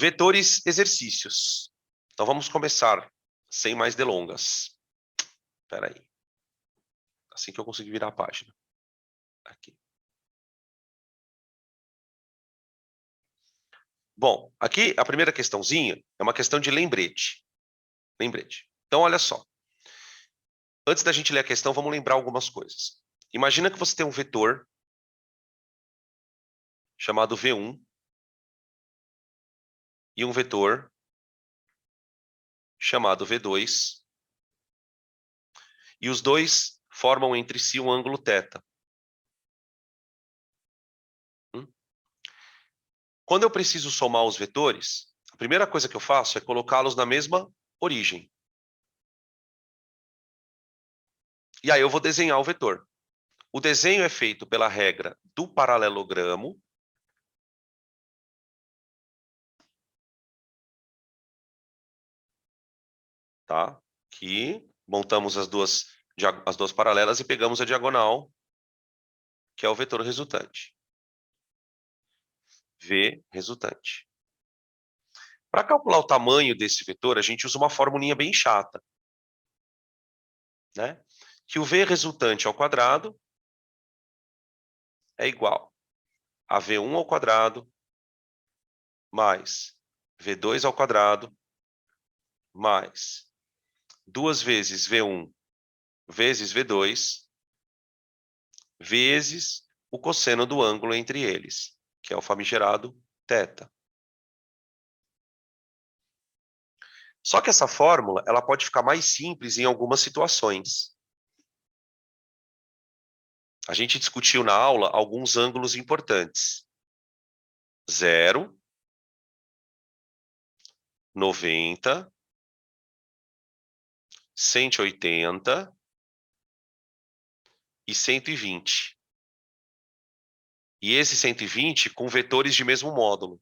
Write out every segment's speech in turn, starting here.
Vetores exercícios. Então, vamos começar sem mais delongas. Espera aí. Assim que eu conseguir virar a página. Aqui. Bom, aqui a primeira questãozinha é uma questão de lembrete. Lembrete. Então, olha só. Antes da gente ler a questão, vamos lembrar algumas coisas. Imagina que você tem um vetor chamado V1 e um vetor chamado V2. E os dois formam entre si um ângulo θ. Quando eu preciso somar os vetores, a primeira coisa que eu faço é colocá-los na mesma origem. E aí eu vou desenhar o vetor. O desenho é feito pela regra do paralelogramo. Tá? Aqui, montamos as duas paralelas e pegamos a diagonal, que é o vetor resultante. V resultante. Para calcular o tamanho desse vetor, a gente usa uma formulinha bem chata, né? Que o V resultante ao quadrado é igual a V1 ao quadrado mais V2 ao quadrado mais 2 vezes V1 vezes V2 vezes o cosseno do ângulo entre eles, que é o famigerado θ. Só que essa fórmula ela pode ficar mais simples em algumas situações. A gente discutiu na aula alguns ângulos importantes. 0, 90, 180 e 120. E esse 120 com vetores de mesmo módulo.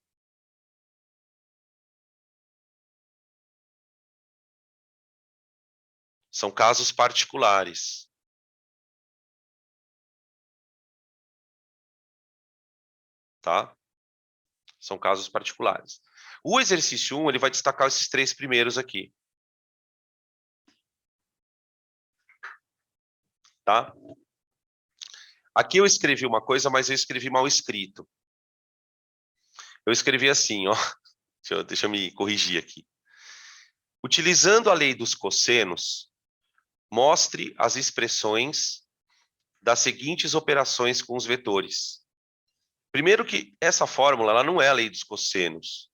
São casos particulares. Tá? São casos particulares. O exercício 1, ele vai destacar esses três primeiros aqui. Tá? Aqui eu escrevi uma coisa, mas eu escrevi mal escrito. Eu escrevi assim, ó. Deixa eu me corrigir aqui. Utilizando a lei dos cossenos, mostre as expressões das seguintes operações com os vetores. Primeiro que essa fórmula ela não é a lei dos cossenos.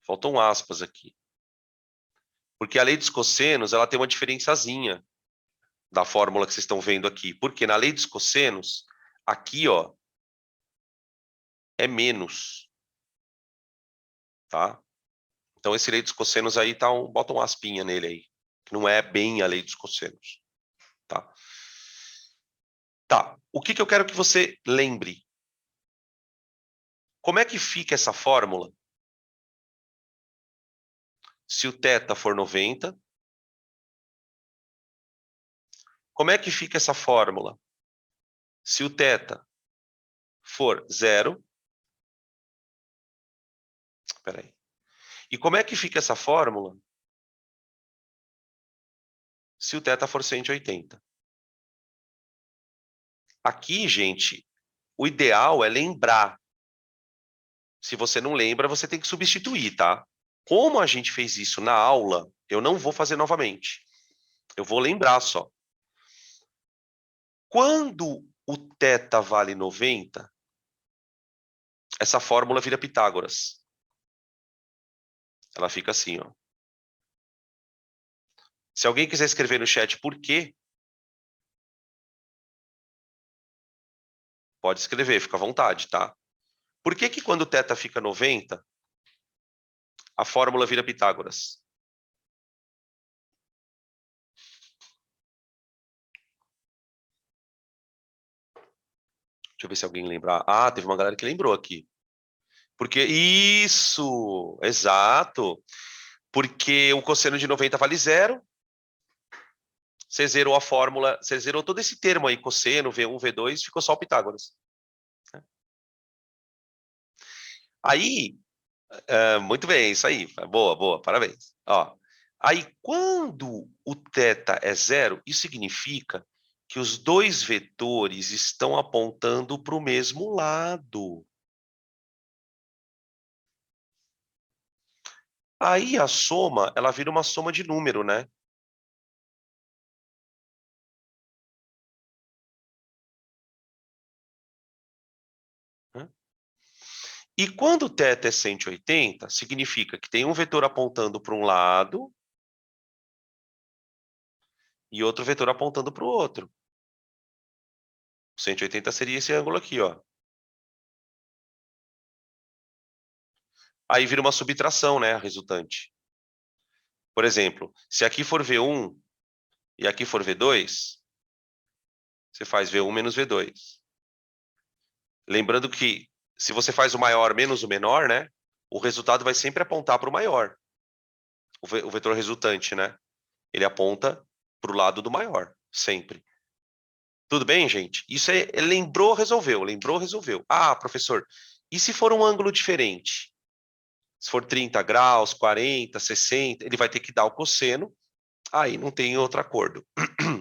Faltam aspas aqui. Porque a lei dos cossenos ela tem uma diferençazinha da fórmula que vocês estão vendo aqui. Porque na lei dos cossenos, aqui ó, é menos. Tá? Então esse lei dos cossenos aí, tá bota uma aspinha nele aí. Que não é bem a lei dos cossenos. Tá? Tá. O que eu quero que você lembre? Como é que fica essa fórmula? Se o θ for 90. Como é que fica essa fórmula? Se o θ for 0. Espera aí. E como é que fica essa fórmula? Se o θ for 180. Aqui, gente, o ideal é lembrar. Se você não lembra, você tem que substituir, tá? Como a gente fez isso na aula, eu não vou fazer novamente. Eu vou lembrar só. Quando o θ vale 90, essa fórmula vira Pitágoras. Ela fica assim, ó. Se alguém quiser escrever no chat por quê, pode escrever, fica à vontade, tá? Por que que quando o θ fica 90, a fórmula vira Pitágoras? Deixa eu ver se alguém lembrar. Ah, teve uma galera que lembrou aqui. Porque isso, exato. Porque o cosseno de 90 vale 0. Você zerou a fórmula, você zerou todo esse termo aí, cosseno, V1, V2, ficou só o Pitágoras. Aí, Muito bem, isso aí. Boa, boa, parabéns. Ó, aí, quando o θ é zero, isso significa que os dois vetores estão apontando para o mesmo lado. Aí a soma, ela vira uma soma de número, né? E quando o θ é 180, significa que tem um vetor apontando para um lado e outro vetor apontando para o outro. 180 seria esse ângulo aqui, ó. Aí vira uma subtração, né, a resultante. Por exemplo, se aqui for V1 e aqui for V2, você faz V1 menos V2. Lembrando que se você faz o maior menos o menor, né, o resultado vai sempre apontar para o maior. O vetor resultante, né? Ele aponta para o lado do maior, sempre. Tudo bem, gente? Isso lembrou, resolveu. Lembrou, resolveu. Ah, professor, e se for um ângulo diferente? Se for 30 graus, 40, 60, ele vai ter que dar o cosseno. Aí não tem outro acordo.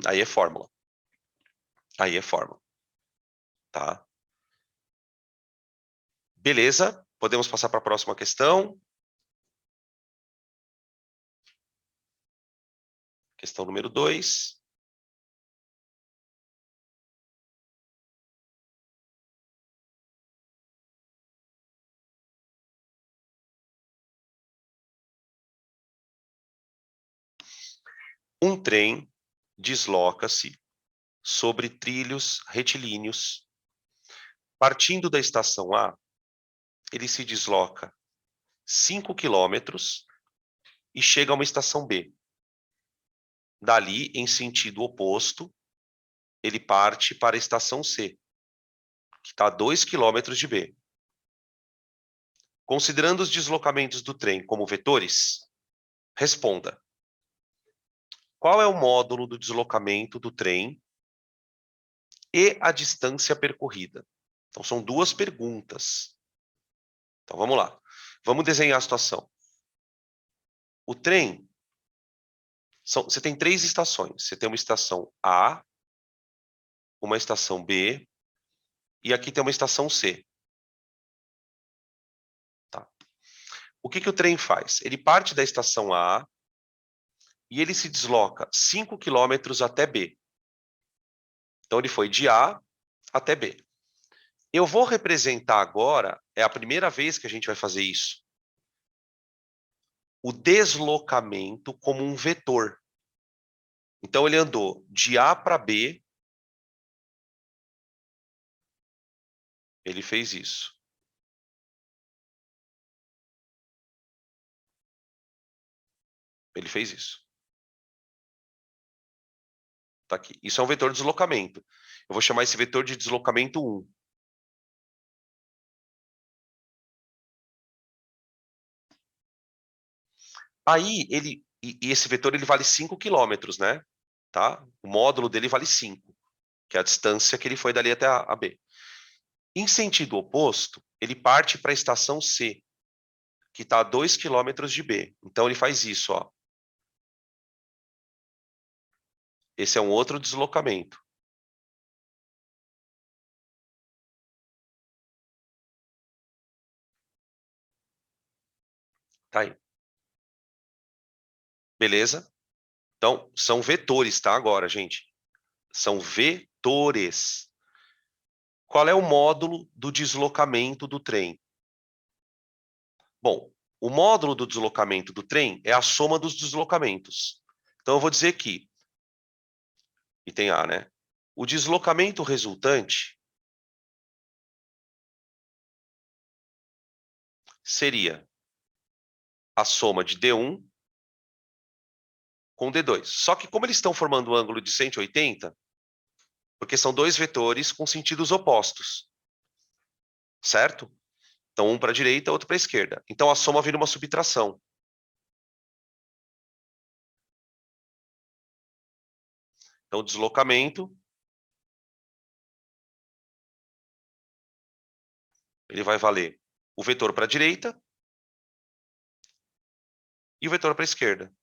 Aí é fórmula. Aí é fórmula, tá? Beleza? Podemos passar para a próxima questão. Questão número 2. Um trem desloca-se sobre trilhos retilíneos. Partindo da estação A, ele se desloca 5 quilômetros e chega a uma estação B. Dali, em sentido oposto, ele parte para a estação C, que está a 2 quilômetros de B. Considerando os deslocamentos do trem como vetores, responda. Qual é o módulo do deslocamento do trem e a distância percorrida? Então, são duas perguntas. Então, vamos lá. Vamos desenhar a situação. O trem, você tem três estações. Você tem uma estação A, uma estação B, e aqui tem uma estação C. Tá? O que o trem faz? Ele parte da estação A e ele se desloca 5 quilômetros até B. Então, ele foi de A até B. Eu vou representar agora, é a primeira vez que a gente vai fazer isso, o deslocamento como um vetor. Então, ele andou de A para B, ele fez isso. Ele fez isso. Tá aqui. Isso é um vetor de deslocamento. Eu vou chamar esse vetor de deslocamento 1. Aí, e esse vetor ele vale 5 quilômetros, né? Tá? O módulo dele vale 5, que é a distância que ele foi dali até a B. Em sentido oposto, ele parte para a estação C, que está a 2 quilômetros de B. Então, ele faz isso, ó. Esse é um outro deslocamento. Tá aí. Beleza? Então, são vetores, tá? Agora, gente. São vetores. Qual é o módulo do deslocamento do trem? Bom, o módulo do deslocamento do trem é a soma dos deslocamentos. Então, eu vou dizer que, item A, né? O deslocamento resultante seria a soma de D1 com D2. Só que como eles estão formando um ângulo de 180, porque são dois vetores com sentidos opostos, certo? Então, um para a direita, outro para a esquerda. Então, a soma vira uma subtração. Então, o deslocamento, ele vai valer o vetor para a direita e o vetor para a esquerda.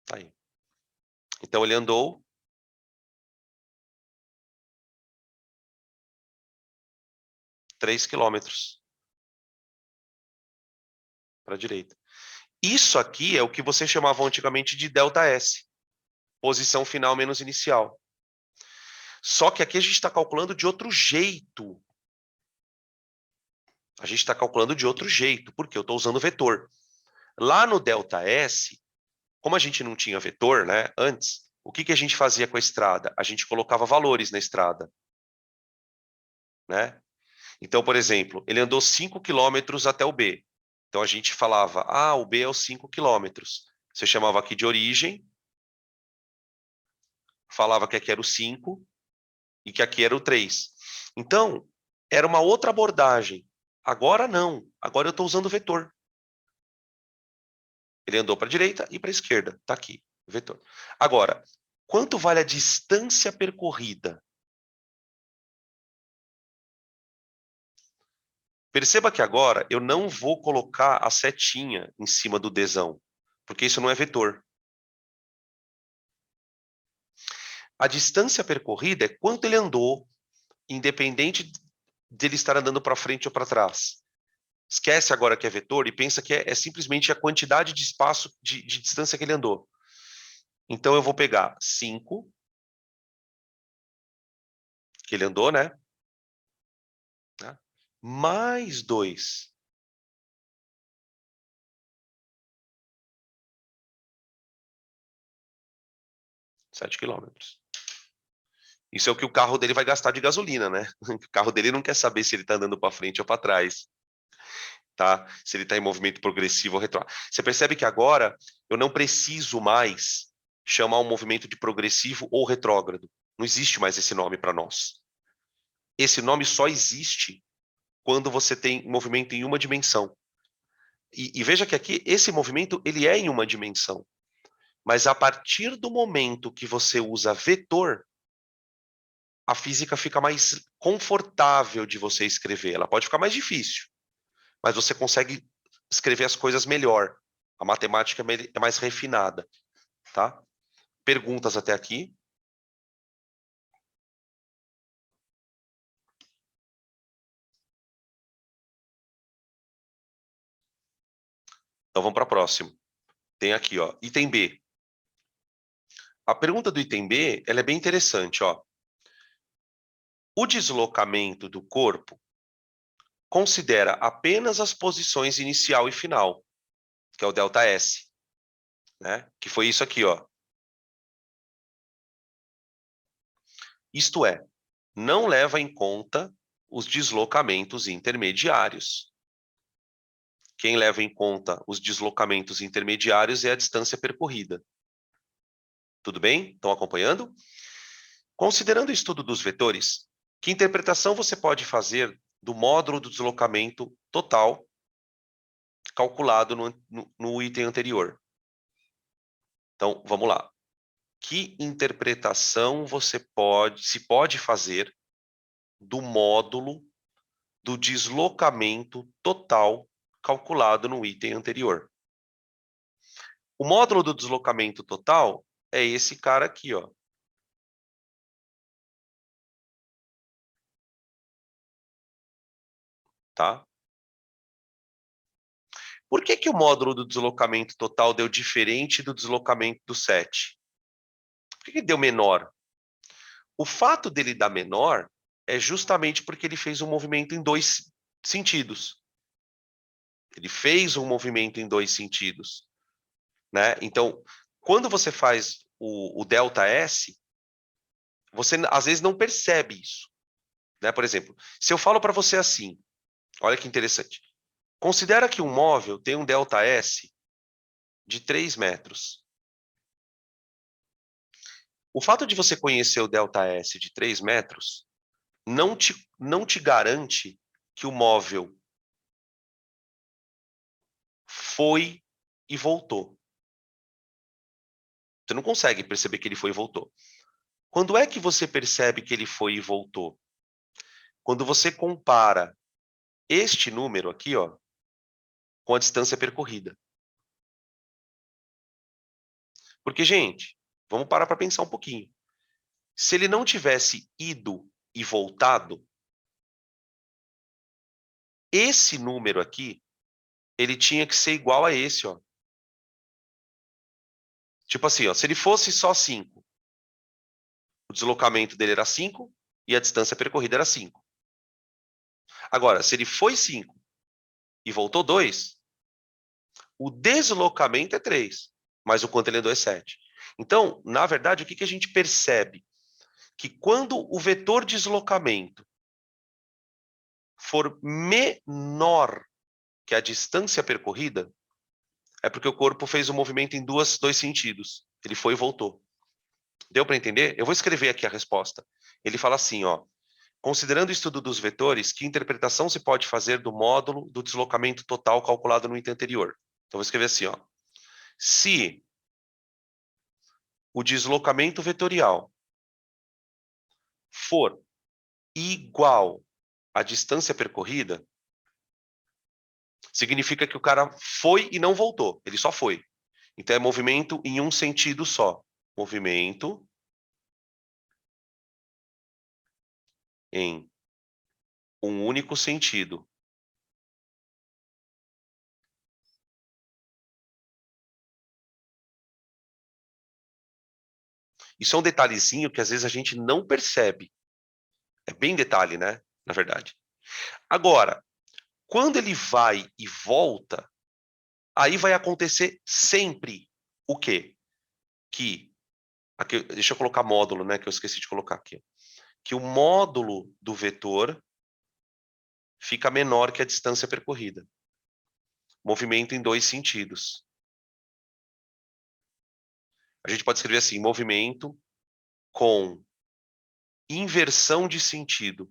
Tá aí. Então, ele andou 3 quilômetros para a direita. Isso aqui é o que vocês chamavam antigamente de ΔS, posição final menos inicial. Só que aqui a gente está calculando de outro jeito. A gente está calculando de outro jeito, porque eu estou usando vetor. Lá no ΔS, como a gente não tinha vetor, né, antes, o que a gente fazia com a estrada? A gente colocava valores na estrada. Né? Então, por exemplo, ele andou 5 quilômetros até o B. Então, a gente falava, o B é os 5 quilômetros. Você chamava aqui de origem, falava que aqui era o 5 e que aqui era o 3. Então, era uma outra abordagem. Agora não. Agora eu estou usando vetor. Ele andou para a direita e para a esquerda. Está aqui, vetor. Agora, quanto vale a distância percorrida? Perceba que agora eu não vou colocar a setinha em cima do Dzão, porque isso não é vetor. A distância percorrida é quanto ele andou, independente dele estar andando para frente ou para trás. Esquece agora que é vetor e pensa que é simplesmente a quantidade de espaço de distância que ele andou. Então, eu vou pegar 5, que ele andou, né? Mais 2. 7 quilômetros. Isso é o que o carro dele vai gastar de gasolina, né? O carro dele não quer saber se ele está andando para frente ou para trás. Tá? Se ele está em movimento progressivo ou retrógrado. Você percebe que agora eu não preciso mais chamar um movimento de progressivo ou retrógrado. Não existe mais esse nome para nós. Esse nome só existe quando você tem movimento em uma dimensão. E veja que aqui esse movimento ele é em uma dimensão. Mas a partir do momento que você usa vetor, a física fica mais confortável de você escrever. Ela pode ficar mais difícil, mas você consegue escrever as coisas melhor. A matemática é mais refinada, tá? Perguntas até aqui? Então vamos para a próxima. Tem aqui, ó, item B. A pergunta do item B, ela é bem interessante, ó. O deslocamento do corpo considera apenas as posições inicial e final, que é o ΔS, né? Que foi isso aqui, ó. Isto é, não leva em conta os deslocamentos intermediários. Quem leva em conta os deslocamentos intermediários é a distância percorrida. Tudo bem? Estão acompanhando? Considerando o estudo dos vetores, que interpretação você pode fazer do módulo do deslocamento total calculado no item anterior? Então, vamos lá. Que interpretação se pode fazer do módulo do deslocamento total calculado no item anterior? O módulo do deslocamento total é esse cara aqui, ó. Tá? Por que o módulo do deslocamento total deu diferente do deslocamento do 7? Por que deu menor? O fato dele dar menor é justamente porque ele fez um movimento em dois sentidos. Ele fez um movimento em dois sentidos, né? Então, quando você faz o ΔS, você às vezes não percebe isso, né? Por exemplo, se eu falo para você assim, olha que interessante. Considera que um móvel tem um ΔS de 3 metros. O fato de você conhecer o ΔS de 3 metros não te garante que o móvel foi e voltou. Você não consegue perceber que ele foi e voltou. Quando é que você percebe que ele foi e voltou? Quando você compara este número aqui, ó, com a distância percorrida. Porque, gente, vamos parar para pensar um pouquinho. Se ele não tivesse ido e voltado, esse número aqui, ele tinha que ser igual a esse, ó. Tipo assim, ó, se ele fosse só 5, o deslocamento dele era 5 e a distância percorrida era 5. Agora, se ele foi 5 e voltou 2, o deslocamento é 3, mas o quanto ele andou é 7. Então, na verdade, o que a gente percebe? Que quando o vetor deslocamento for menor que a distância percorrida, é porque o corpo fez o movimento em dois sentidos. Ele foi e voltou. Deu para entender? Eu vou escrever aqui a resposta. Ele fala assim, ó. Considerando o estudo dos vetores, que interpretação se pode fazer do módulo do deslocamento total calculado no item anterior? Então, vou escrever assim, ó. Se o deslocamento vetorial for igual à distância percorrida, significa que o cara foi e não voltou. Ele só foi. Então, é movimento em um sentido só. Movimento em um único sentido. Isso é um detalhezinho que às vezes a gente não percebe. É bem detalhe, né? Na verdade. Agora, quando ele vai e volta, aí vai acontecer sempre o quê? Que, aqui, deixa eu colocar módulo, né? Que eu esqueci de colocar aqui. Que o módulo do vetor fica menor que a distância percorrida. Movimento em dois sentidos. A gente pode escrever assim, movimento com inversão de sentido.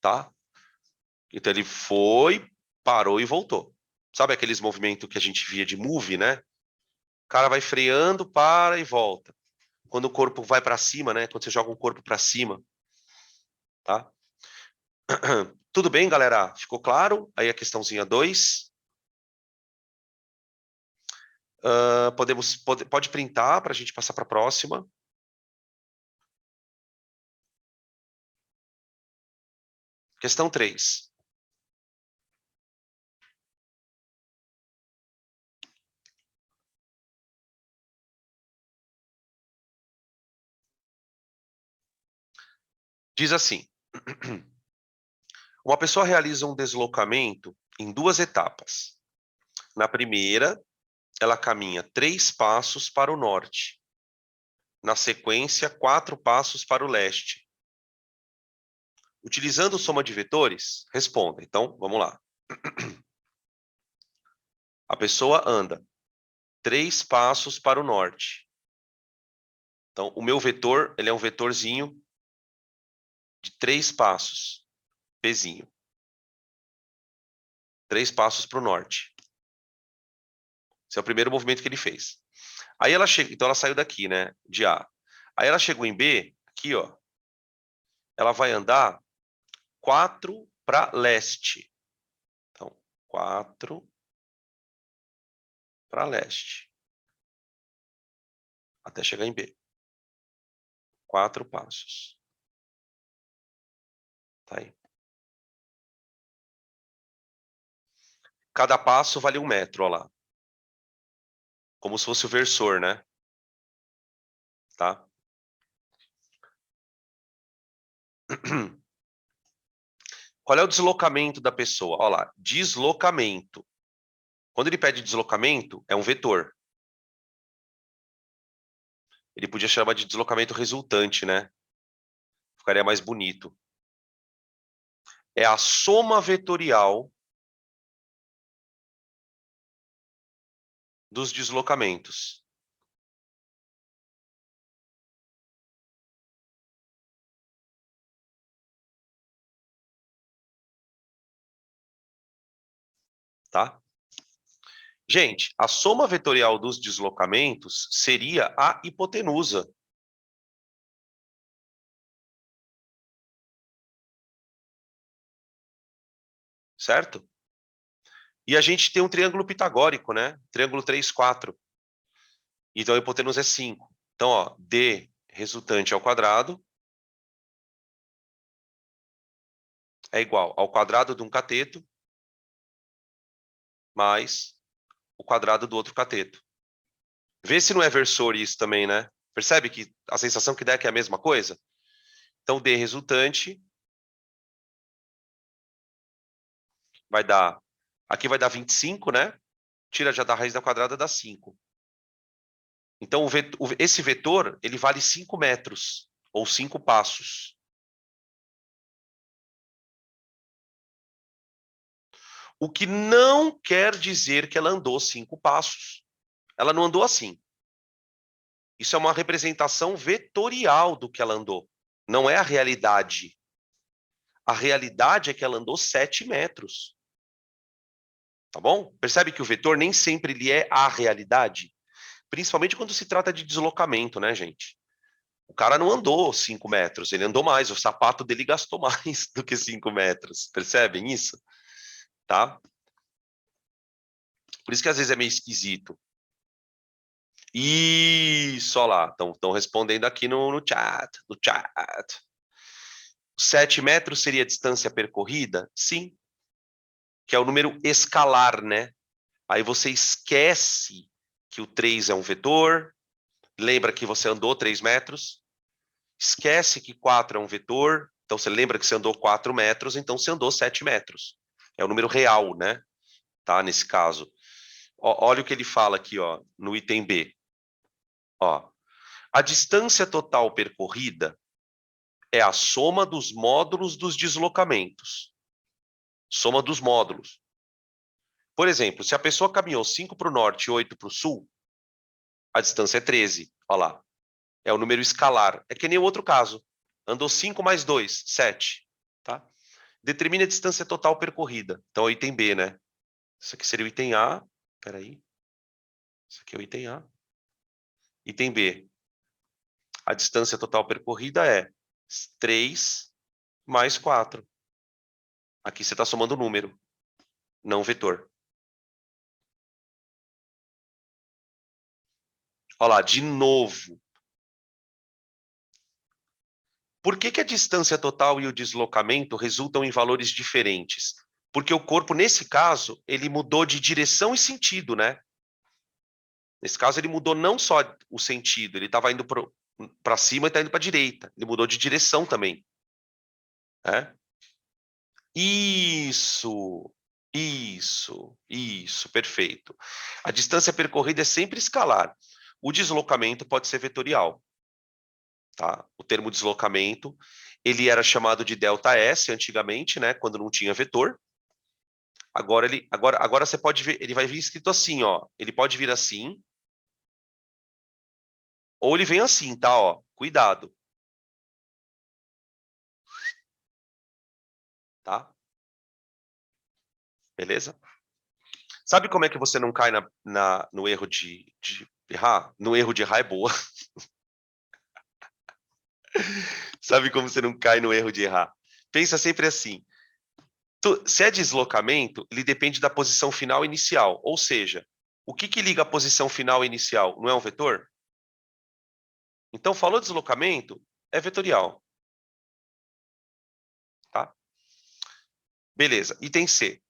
Tá? Então ele foi, parou e voltou. Sabe aqueles movimentos que a gente via de movie, né? O cara vai freando, para e volta. Quando o corpo vai para cima, né? Quando você joga um corpo para cima, tá? Tudo bem, galera? Ficou claro? Aí a questãozinha 2. Pode printar para a gente passar para a próxima. Questão 3. Diz assim: uma pessoa realiza um deslocamento em duas etapas. Na primeira, ela caminha 3 passos para o norte. Na sequência, 4 passos para o leste. Utilizando soma de vetores, responda. Então, vamos lá. A pessoa anda 3 passos para o norte. Então, o meu vetor, ele é um vetorzinho de 3 passos. Pzinho. 3 passos para o norte. Esse é o primeiro movimento que ele fez. Aí ela chega, então ela saiu daqui, né, de A. Aí ela chegou em B, aqui, ó. Ela vai andar 4 para leste. Então, 4 para leste. Até chegar em B. 4 passos. Tá aí. Cada passo vale 1 metro, ó lá. Como se fosse o versor, né? Tá? Qual é o deslocamento da pessoa? Olha lá, deslocamento. Quando ele pede deslocamento, é um vetor. Ele podia chamar de deslocamento resultante, né? Ficaria mais bonito. É a soma vetorial dos deslocamentos. Tá? Gente, a soma vetorial dos deslocamentos seria a hipotenusa. Certo? E a gente tem um triângulo pitagórico, né? Triângulo 3, 4. Então a hipotenusa é 5. Então, ó, D resultante ao quadrado é igual ao quadrado de um cateto mais o quadrado do outro cateto. Vê se não é versor isso também, né? Percebe que a sensação que dá é que é a mesma coisa? Então, D resultante vai dar... Aqui vai dar 25, né? Tira já da raiz da quadrada, dá 5. Então, esse vetor, ele vale 5 metros, ou 5 passos. O que não quer dizer que ela andou 5 passos. Ela não andou assim. Isso é uma representação vetorial do que ela andou. Não é a realidade. A realidade é que ela andou 7 metros. Tá bom? Percebe que o vetor nem sempre ele é a realidade? Principalmente quando se trata de deslocamento, né, gente? O cara não andou 5 metros, ele andou mais. O sapato dele gastou mais do que 5 metros. Percebem isso? Tá? Por isso que às vezes é meio esquisito. Isso, olha lá. Estão respondendo aqui no chat. No chat. 7 metros seria a distância percorrida? Sim. Que é o número escalar, né? Aí você esquece que o 3 é um vetor. Lembra que você andou 3 metros. Esquece que 4 é um vetor. Então você lembra que você andou 4 metros, então você andou 7 metros. É o número real, né? Tá? Nesse caso. Olha o que ele fala aqui, ó, no item B. Ó, a distância total percorrida é a soma dos módulos dos deslocamentos. Soma dos módulos. Por exemplo, se a pessoa caminhou 5 para o norte e 8 para o sul, a distância é 13. Olha lá. É o número escalar. É que nem o outro caso. Andou 5 mais 2, 7. Tá? Determine a distância total percorrida. Então, é o item B, né? Isso aqui seria o item A. Peraí. Isso aqui é o item A. Item B. A distância total percorrida é 3 mais 4. Aqui você está somando o número, não o vetor. Olha lá, de novo. Por que a distância total e o deslocamento resultam em valores diferentes? Porque o corpo, nesse caso, ele mudou de direção e sentido, né? Nesse caso, ele mudou não só o sentido, ele estava indo para cima e está indo para a direita. Ele mudou de direção também. Né? Isso, perfeito. A distância percorrida é sempre escalar. O deslocamento pode ser vetorial. Tá? O termo deslocamento, ele era chamado de ΔS antigamente, né, quando não tinha vetor. Agora você pode ver, ele vai vir escrito assim, ó. Ele pode vir assim, ou ele vem assim, tá, ó. Cuidado. Tá? Beleza? Sabe como é que você não cai no erro de errar? No erro de errar é boa. Sabe como você não cai no erro de errar? Pensa sempre assim. Se é deslocamento, ele depende da posição final e inicial. Ou seja, o que liga a posição final e inicial? Não é um vetor? Então, falou deslocamento, é vetorial. Tá? Beleza. Item C.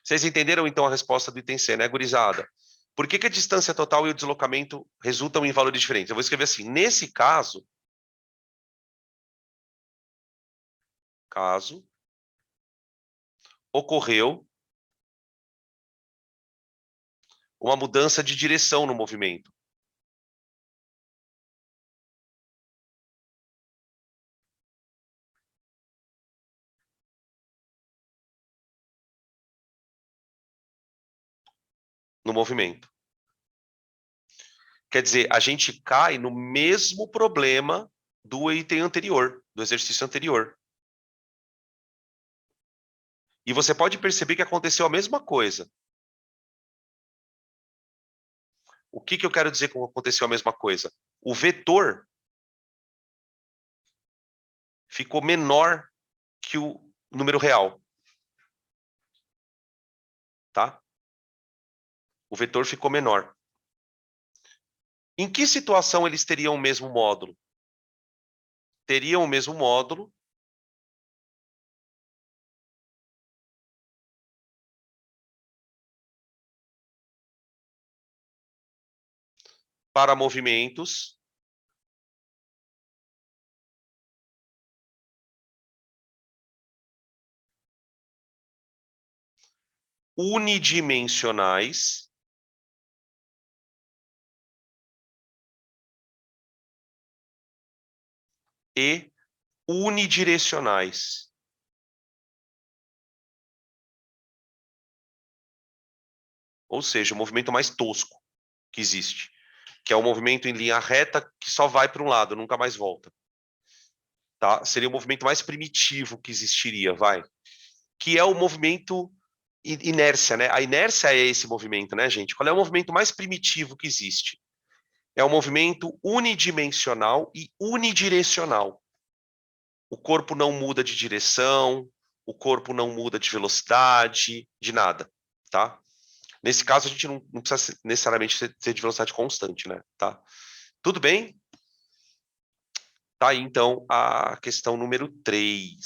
Vocês entenderam, então, a resposta do item C, né, gurizada? Por que a distância total e o deslocamento resultam em valores diferentes? Eu vou escrever assim. Nesse caso, ocorreu uma mudança de direção no movimento. No movimento. Quer dizer, a gente cai no mesmo problema do item anterior, do exercício anterior. E você pode perceber que aconteceu a mesma coisa. O que eu quero dizer com aconteceu a mesma coisa? O vetor ficou menor que o número real. Tá? O vetor ficou menor. Em que situação eles teriam o mesmo módulo? Teriam o mesmo módulo para movimentos unidimensionais e unidirecionais. Ou seja, o movimento mais tosco que existe, que é o movimento em linha reta que só vai para um lado, nunca mais volta. Tá? Seria o movimento mais primitivo que existiria, vai. Que é o movimento inércia, né? A inércia é esse movimento, né, gente? Qual é o movimento mais primitivo que existe? É o movimento unidimensional e unidirecional. O corpo não muda de direção, o corpo não muda de velocidade, de nada, tá? Nesse caso, a gente não precisa necessariamente ser de velocidade constante, né? Tá? Tudo bem? Tá aí, então, a questão número 3.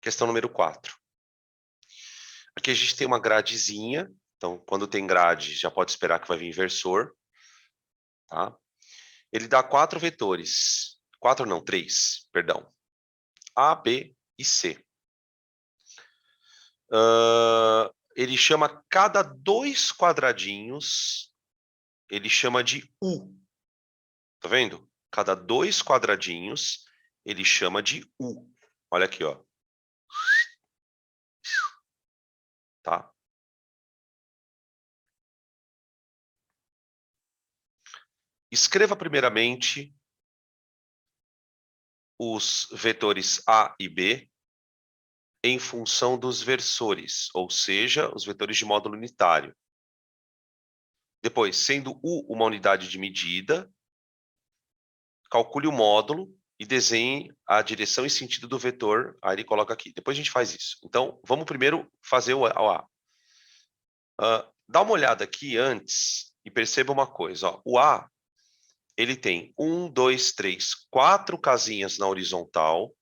Questão número 4. Aqui a gente tem uma gradezinha. Então, quando tem grade, já pode esperar que vai vir inversor. Tá? Ele dá 4 vetores. 4 não, 3, perdão. A, B e C. Ele chama cada 2 quadradinhos, ele chama de U. Tá vendo? Cada 2 quadradinhos, ele chama de U. Olha aqui, ó. Tá? Escreva primeiramente os vetores A e B em função dos versores, ou seja, os vetores de módulo unitário. Depois, sendo U uma unidade de medida, calcule o módulo e desenhe a direção e sentido do vetor. Aí ele coloca aqui. Depois a gente faz isso. Então, vamos primeiro fazer o A. Dá uma olhada aqui antes e perceba uma coisa. Ó. O A, ele tem 1, 2, 3, 4 casinhas na horizontal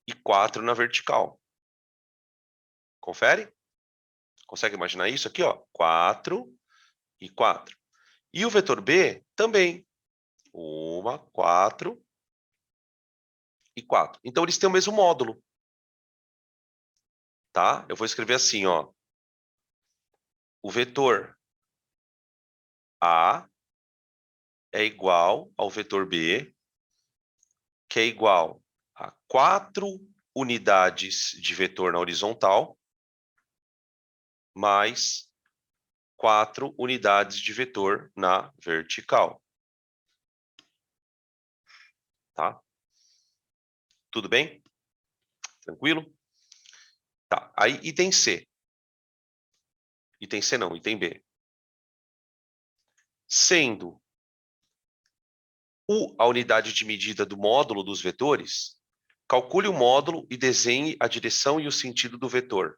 e 4 na vertical. Confere? Consegue imaginar isso aqui? Ó? 4 e 4. E o vetor B também. 1, 4 e 4. Então, eles têm o mesmo módulo. Tá? Eu vou escrever assim, ó. O vetor A é igual ao vetor B, que é igual a 4 unidades de vetor na horizontal, mais 4 unidades de vetor na vertical. Tá? Tudo bem? Tranquilo? Tá. Aí, item C. Item C não, item B. Sendo U a unidade de medida do módulo dos vetores, calcule o módulo e desenhe a direção e o sentido do vetor.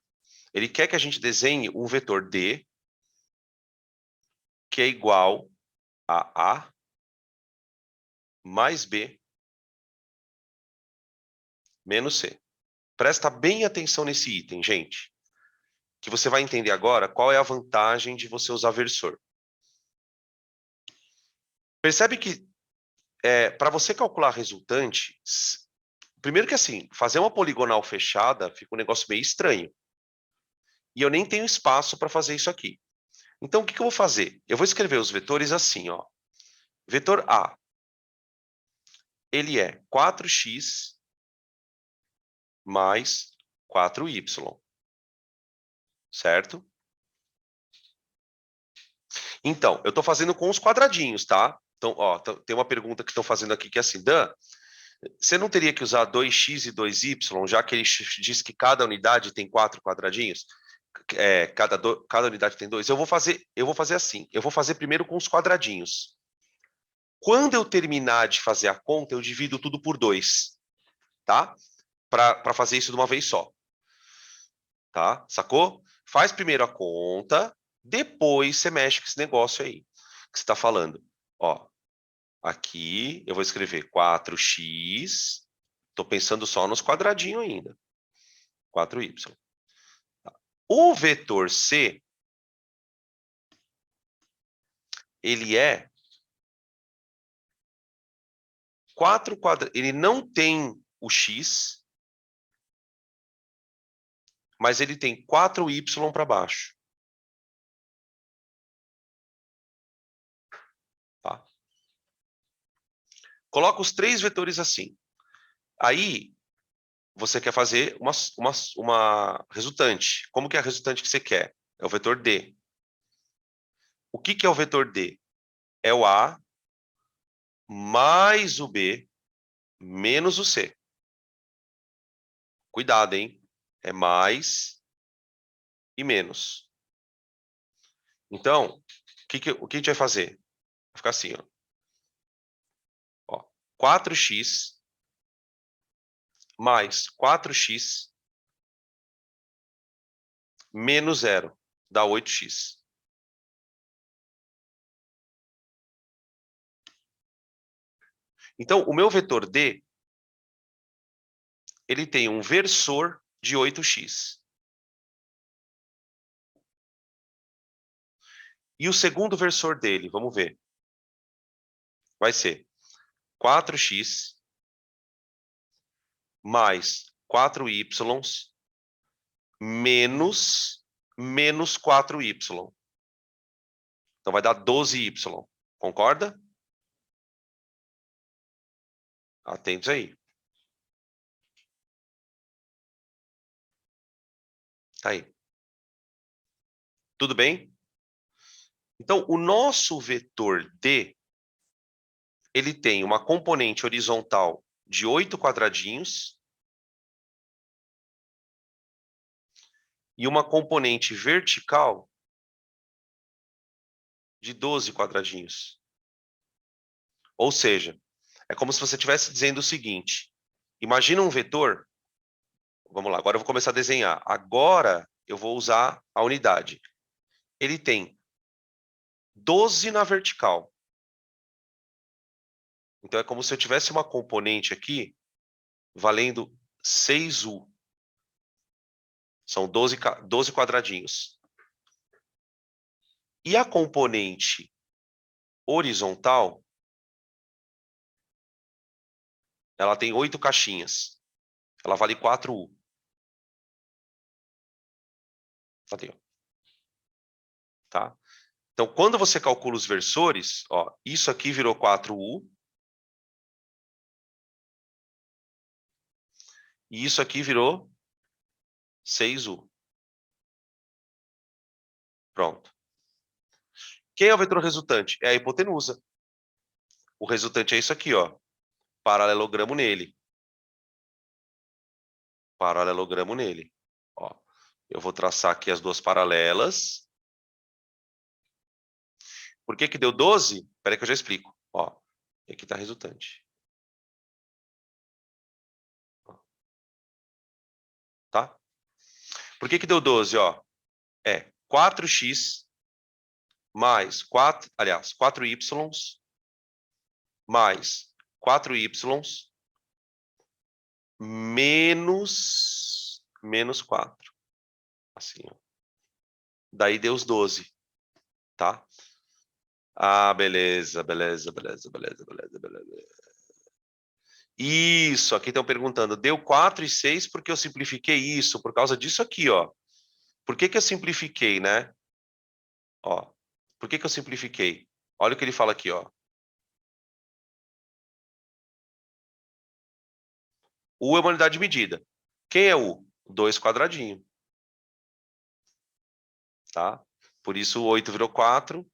Ele quer que a gente desenhe um vetor D, que é igual a A mais B menos C. Presta bem atenção nesse item, gente, que você vai entender agora qual é a vantagem de você usar versor. Percebe que para você calcular a resultante, primeiro que assim, fazer uma poligonal fechada fica um negócio meio estranho. E eu nem tenho espaço para fazer isso aqui. Então, o que eu vou fazer? Eu vou escrever os vetores assim, ó. Vetor A, ele é 4x mais 4y. Certo? Então, eu estou fazendo com os quadradinhos, tá? Então, ó, tem uma pergunta que estão fazendo aqui que é assim, Dan, Você não teria que usar 2x e 2y, já que ele diz que cada unidade tem 4 quadradinhos? Cada unidade tem 2. Eu vou fazer assim. Eu vou fazer primeiro com os quadradinhos. Quando eu terminar de fazer a conta, eu divido tudo por 2, tá? Para fazer isso de uma vez só. Tá? Sacou? Faz primeiro a conta, depois você mexe com esse negócio aí que você está falando. Ó, aqui eu vou escrever 4x. Estou pensando só nos quadradinhos ainda. 4y. O vetor C, ele é 4 quadrados. Ele não tem o x, mas ele tem 4y para baixo. Tá? Coloca os 3 vetores assim. Aí, você quer fazer uma resultante. Como que é a resultante que você quer? É o vetor D. O que é o vetor D? É o A mais o B menos o C. Cuidado, hein? É mais e menos. Então, o que a gente vai fazer? Vai ficar assim, ó. 4x mais 4x menos 0 dá 8x. Então, o meu vetor D, ele tem um versor de 8x. E o segundo versor dele, vamos ver, vai ser 4x mais 4y menos 4y. Então vai dar 12y. Concorda? Atentos aí. Tá aí. Tudo bem? Então, o nosso vetor D, ele tem uma componente horizontal de 8 quadradinhos e uma componente vertical de 12 quadradinhos. Ou seja, é como se você estivesse dizendo o seguinte: imagina um vetor. Vamos lá, agora eu vou começar a desenhar. Agora eu vou usar a unidade. Ele tem 12 na vertical. Então é como se eu tivesse uma componente aqui valendo 6U. São 12 quadradinhos. E a componente horizontal, ela tem 8 caixinhas. Ela vale 4U. Cadê? Tá? Então, quando você calcula os versores, ó, isso aqui virou 4U. E isso aqui virou 6U. Pronto. Quem é o vetor resultante? É a hipotenusa. O resultante é isso aqui, ó. Paralelogramo nele. Paralelogramo nele. Ó, eu vou traçar aqui as duas paralelas. Por que que deu 12? Espera aí que eu já explico. Ó, aqui está a resultante. Tá? Por que que deu 12? Ó, é 4x mais 4y mais 4y menos 4. Assim, ó. Daí deu os 12, tá? Ah, beleza, beleza, beleza, beleza, beleza, beleza. Isso, aqui estão perguntando, deu 4 e 6 porque eu simplifiquei isso, por causa disso aqui, ó. Por que que eu simplifiquei, né? Ó, por que que eu simplifiquei? Olha o que ele fala aqui, ó. U é uma unidade de medida. Quem é U? 2 quadradinho. Tá? Por isso o 8 virou 4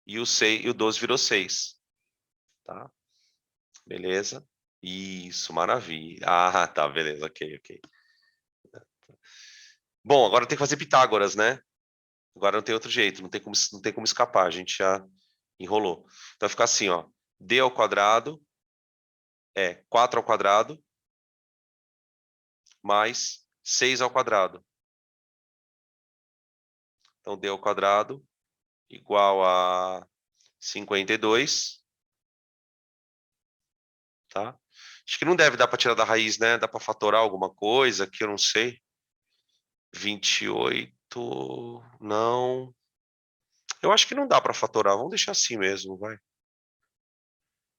e o 12 virou 6. Tá? Beleza? Isso, maravilha. Ah, tá, beleza, ok. Bom, agora tem que fazer Pitágoras, né? Agora não tem outro jeito, não tem como escapar, a gente já enrolou. Então vai ficar assim, ó. D ao quadrado é 4 ao quadrado mais 6 ao quadrado. Então, D ao quadrado igual a 52, tá? Acho que não deve dar para tirar da raiz, né? Dá para fatorar alguma coisa que eu não sei. 28, não. Eu acho que não dá para fatorar. Vamos deixar assim mesmo, vai.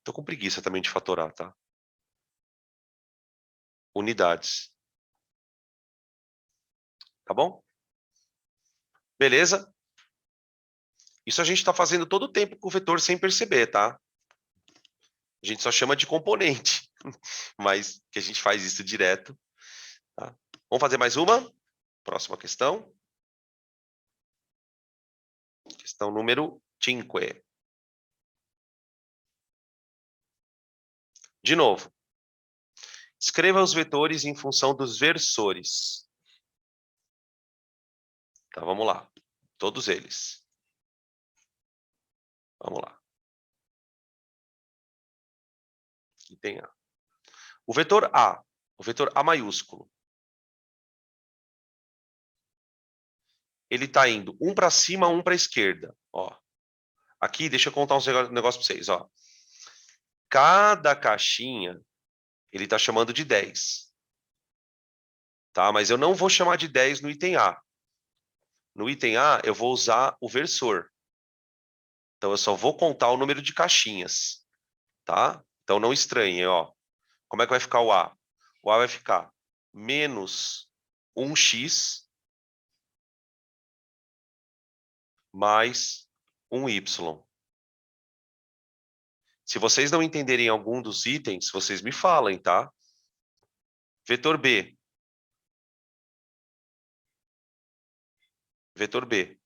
Tô com preguiça também de fatorar, tá? Unidades. Tá bom? Beleza? Isso a gente está fazendo todo o tempo com o vetor sem perceber, tá? A gente só chama de componente, mas que a gente faz isso direto, tá? Vamos fazer mais uma? Próxima questão. Questão número 5. De novo, escreva os vetores em função dos versores. Tá, vamos lá. Todos eles. Vamos lá. Aqui tem A. O vetor A maiúsculo, ele está indo um para cima, um para a esquerda. Ó. Aqui, deixa eu contar um negócio para vocês. Ó. Cada caixinha, ele está chamando de 10. Tá? Mas eu não vou chamar de 10 no item A. No item A, eu vou usar o versor. Então, eu só vou contar o número de caixinhas. Tá? Então, não estranhe, ó. Como é que vai ficar o A? O A vai ficar menos 1x mais 1y. Se vocês não entenderem algum dos itens, vocês me falem, tá? Vetor B. Vetor B.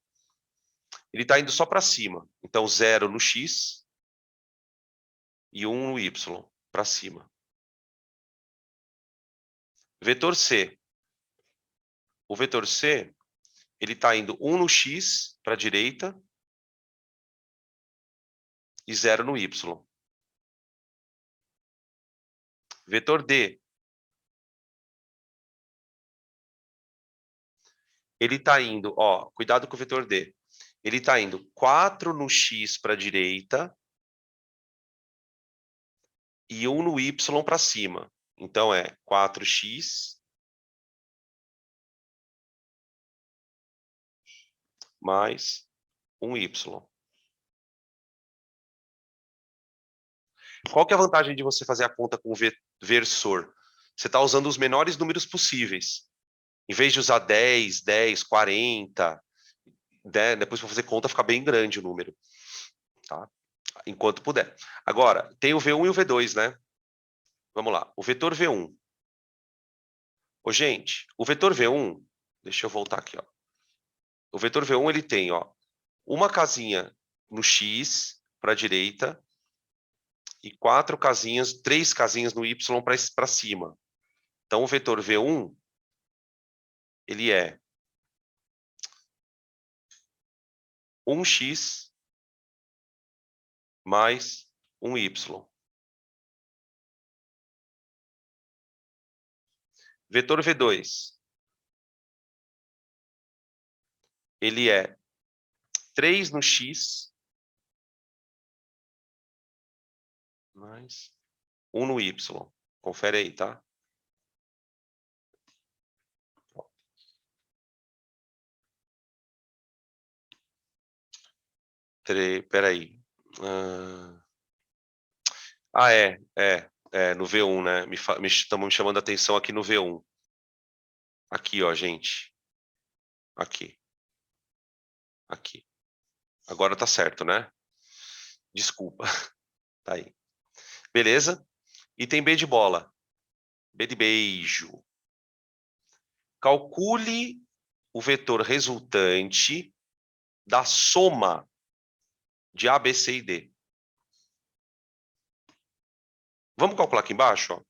Ele está indo só para cima. Então, 0 no x e 1 no y, para cima. Vetor C. O vetor C, ele está indo 1 no x para a direita e 0 no y. Vetor D. Ele está indo, ó, cuidado com o vetor D. Ele está indo 4 no x para a direita e 1 no y para cima. Então, é 4x mais 1y. Qual que é a vantagem de você fazer a conta com versor? Você está usando os menores números possíveis. Em vez de usar 10, 40, né, depois para fazer conta fica bem grande o número. Tá? Enquanto puder. Agora, tem o V1 e o V2, né? Vamos lá. O vetor V1. Ô, gente, o vetor V1, deixa eu voltar aqui, ó. O vetor V1 ele tem, ó, uma casinha no X para a direita e 3 casinhas no Y para cima. Então, o vetor V1, ele é 1x mais 1y. Vetor V2, ele é 3 no x mais 1 no y. Confere aí, tá? Peraí. No V1, né? Estamos me chamando a atenção aqui no V1. Aqui, ó, gente. Aqui. Aqui. Agora tá certo, né? Desculpa. Tá aí. Beleza? Item B de bola. B de beijo. Calcule o vetor resultante da soma de A, B, C e D. Vamos calcular aqui embaixo, ó.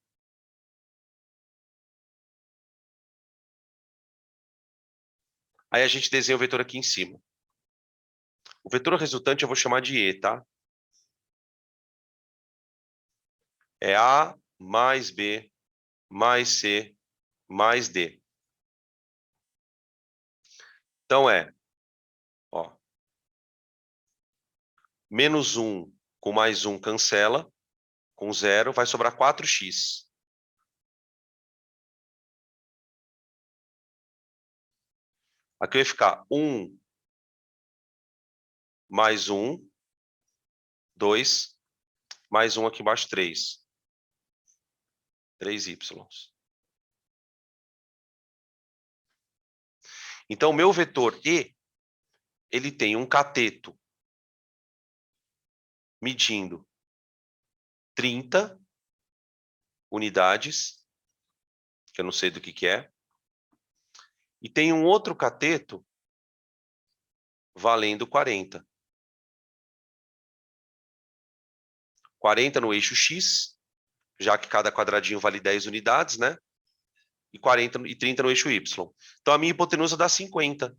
Aí a gente desenha o vetor aqui em cima. O vetor resultante eu vou chamar de E, tá? É A mais B mais C mais D. Então ó, menos 1 com mais 1 cancela, com 0, vai sobrar 4x. Aqui vai ficar 1 mais 1, 2, mais 1 aqui embaixo, 3. 3y. Então, o meu vetor E, ele tem um cateto medindo 30 unidades, que eu não sei do que é, e tem um outro cateto valendo 40. 40 no eixo X, já que cada quadradinho vale 10 unidades, né? E 30 no eixo Y. Então, a minha hipotenusa dá 50,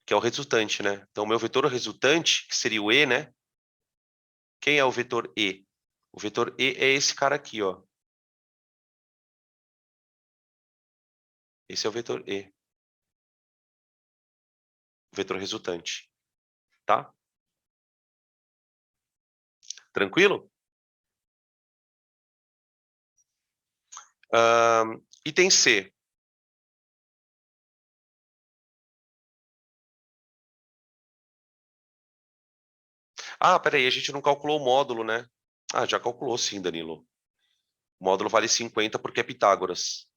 que é o resultante, né? Então, o meu vetor resultante, que seria o E, né? Quem é o vetor E? O vetor E é esse cara aqui, ó. Esse é o vetor E. O vetor resultante. Tá? Tranquilo? Item C. Ah, peraí, a gente não calculou o módulo, né? Ah, já calculou sim, Danilo. O módulo vale 50 porque é Pitágoras.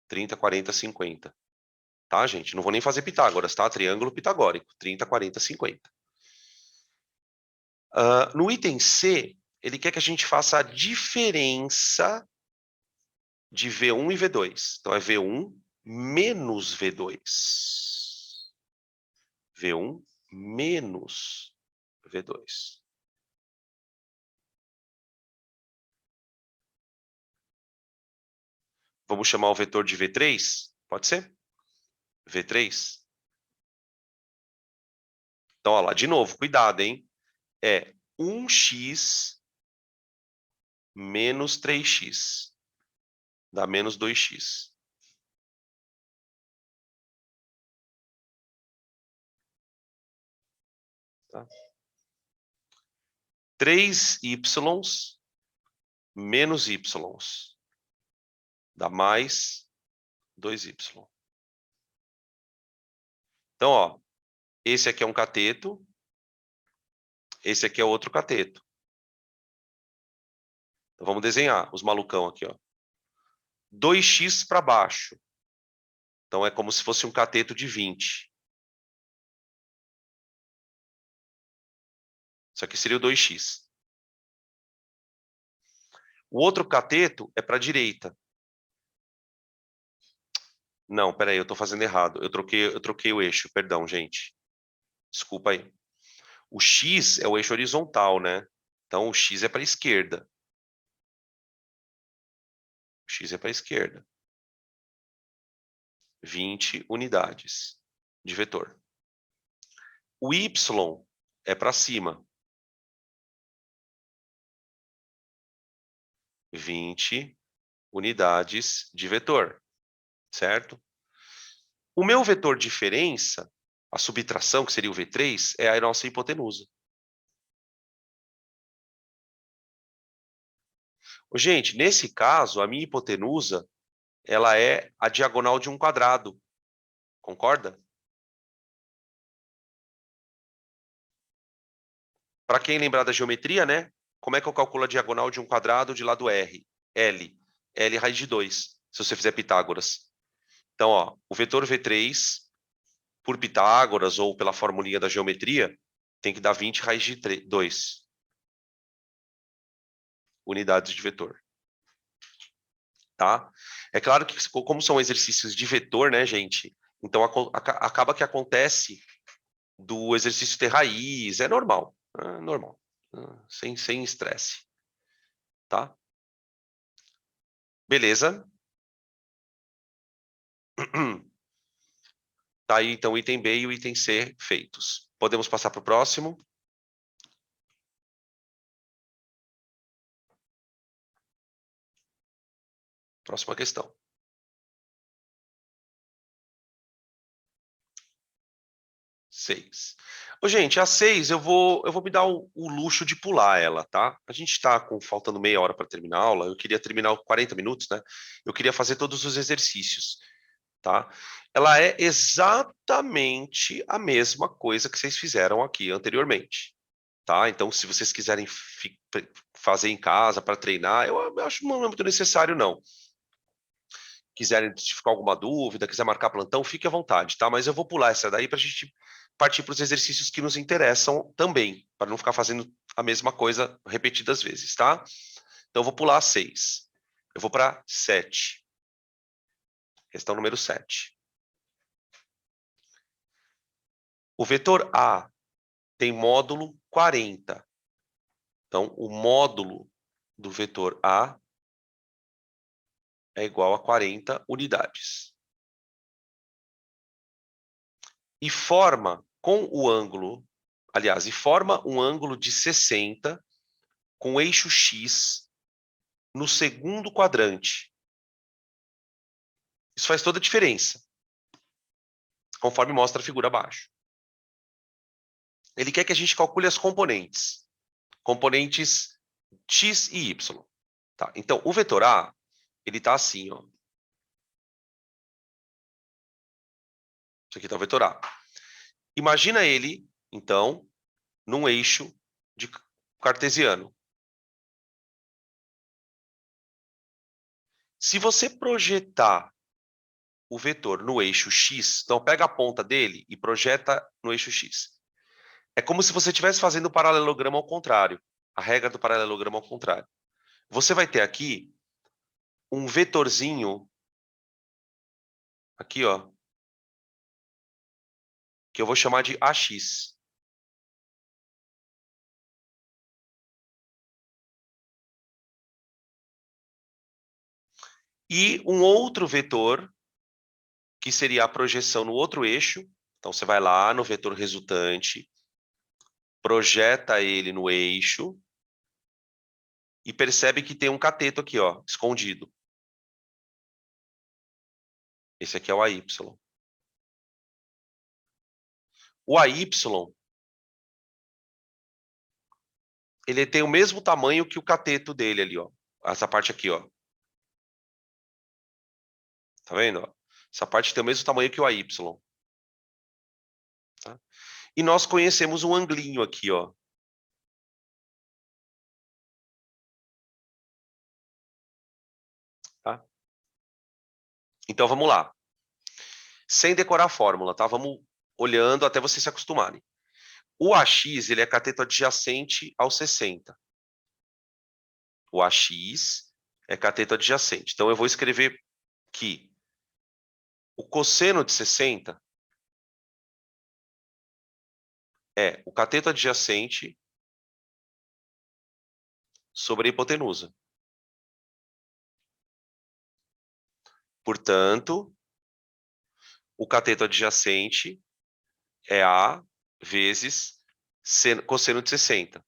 30, 40, 50. Tá, gente? Não vou nem fazer Pitágoras, tá? Triângulo pitagórico. 30, 40, 50. No item C, ele quer que a gente faça a diferença de V1 e V2. Então, é V1 menos V2. V1 menos V2. Vamos chamar o vetor de V3? Pode ser? V3? Então, olha lá, de novo, cuidado, hein? É 1x menos 3x. Dá menos 2x. Tá? 3y menos y. Dá mais 2y. Então, ó, esse aqui é um cateto, esse aqui é outro cateto. Então, vamos desenhar os malucão aqui, ó. 2x para baixo. Então, é como se fosse um cateto de 20. Isso aqui seria o 2x. O outro cateto é para a direita. Não, peraí, eu estou fazendo errado. Eu troquei o eixo, perdão, gente. Desculpa aí. O X é o eixo horizontal, né? Então, o X é para a esquerda. O X é para a esquerda. 20 unidades de vetor. O Y é para cima. 20 unidades de vetor, certo? O meu vetor diferença, a subtração, que seria o V3, é a nossa hipotenusa. Gente, nesse caso, a minha hipotenusa, ela é a diagonal de um quadrado. Concorda? Para quem lembrar da geometria, né? Como é que eu calculo a diagonal de um quadrado de lado R? L. L raiz de 2, se você fizer Pitágoras. Então, ó, o vetor V3, por Pitágoras ou pela formulinha da geometria, tem que dar 20 raiz de 2 unidades de vetor. Tá? É claro que, como são exercícios de vetor, né, gente? Então, acaba que acontece do exercício ter raiz, é normal, sem estresse. tá? Beleza? Tá aí, então, o item B e o item C feitos. Podemos passar para o próximo? Próxima questão. 6. Ô, gente, a 6 eu vou me dar o luxo de pular ela, tá? A gente está faltando meia hora para terminar a aula. Eu queria terminar 40 minutos, né? Eu queria fazer todos os exercícios, tá? Ela é exatamente a mesma coisa que vocês fizeram aqui anteriormente, tá? Então, se vocês quiserem fazer em casa para treinar, eu acho que não é muito necessário, não. Quiserem ficar alguma dúvida, quiser marcar plantão, fique à vontade, tá? Mas eu vou pular essa daí para a gente partir para os exercícios que nos interessam também, para não ficar fazendo a mesma coisa repetidas vezes, tá? Então, eu vou pular a 6. Eu vou para 7. Questão número 7. O vetor A tem módulo 40. Então, o módulo do vetor A é igual a 40 unidades. E forma com o ângulo, aliás, e forma um ângulo de 60 com o eixo X no segundo quadrante. Isso faz toda a diferença, conforme mostra a figura abaixo. Ele quer que a gente calcule as componentes. Componentes X e Y. Tá? Então, o vetor A, ele está assim, ó. Isso aqui está o vetor A. Imagina ele, então, num eixo de cartesiano. Se você projetar o vetor no eixo X, então pega a ponta dele e projeta no eixo X. É como se você estivesse fazendo o paralelogramo ao contrário, a regra do paralelogramo ao contrário. Você vai ter aqui um vetorzinho, aqui, ó, que eu vou chamar de AX. E um outro vetor, que seria a projeção no outro eixo. Então, você vai lá no vetor resultante, projeta ele no eixo e percebe que tem um cateto aqui, ó, escondido. Esse aqui é o AY. O AY, ele tem o mesmo tamanho que o cateto dele ali, ó. Essa parte aqui, ó. Tá vendo? Ó? Essa parte tem o mesmo tamanho que o AY. Tá? E nós conhecemos um anglinho aqui, ó. Tá? Então, vamos lá. Sem decorar a fórmula, tá? Vamos olhando até vocês se acostumarem. O AX, ele é cateto adjacente ao 60. O AX é cateto adjacente. Então, eu vou escrever que o cosseno de 60 é o cateto adjacente sobre a hipotenusa. Portanto, o cateto adjacente é A vezes cosseno de 60.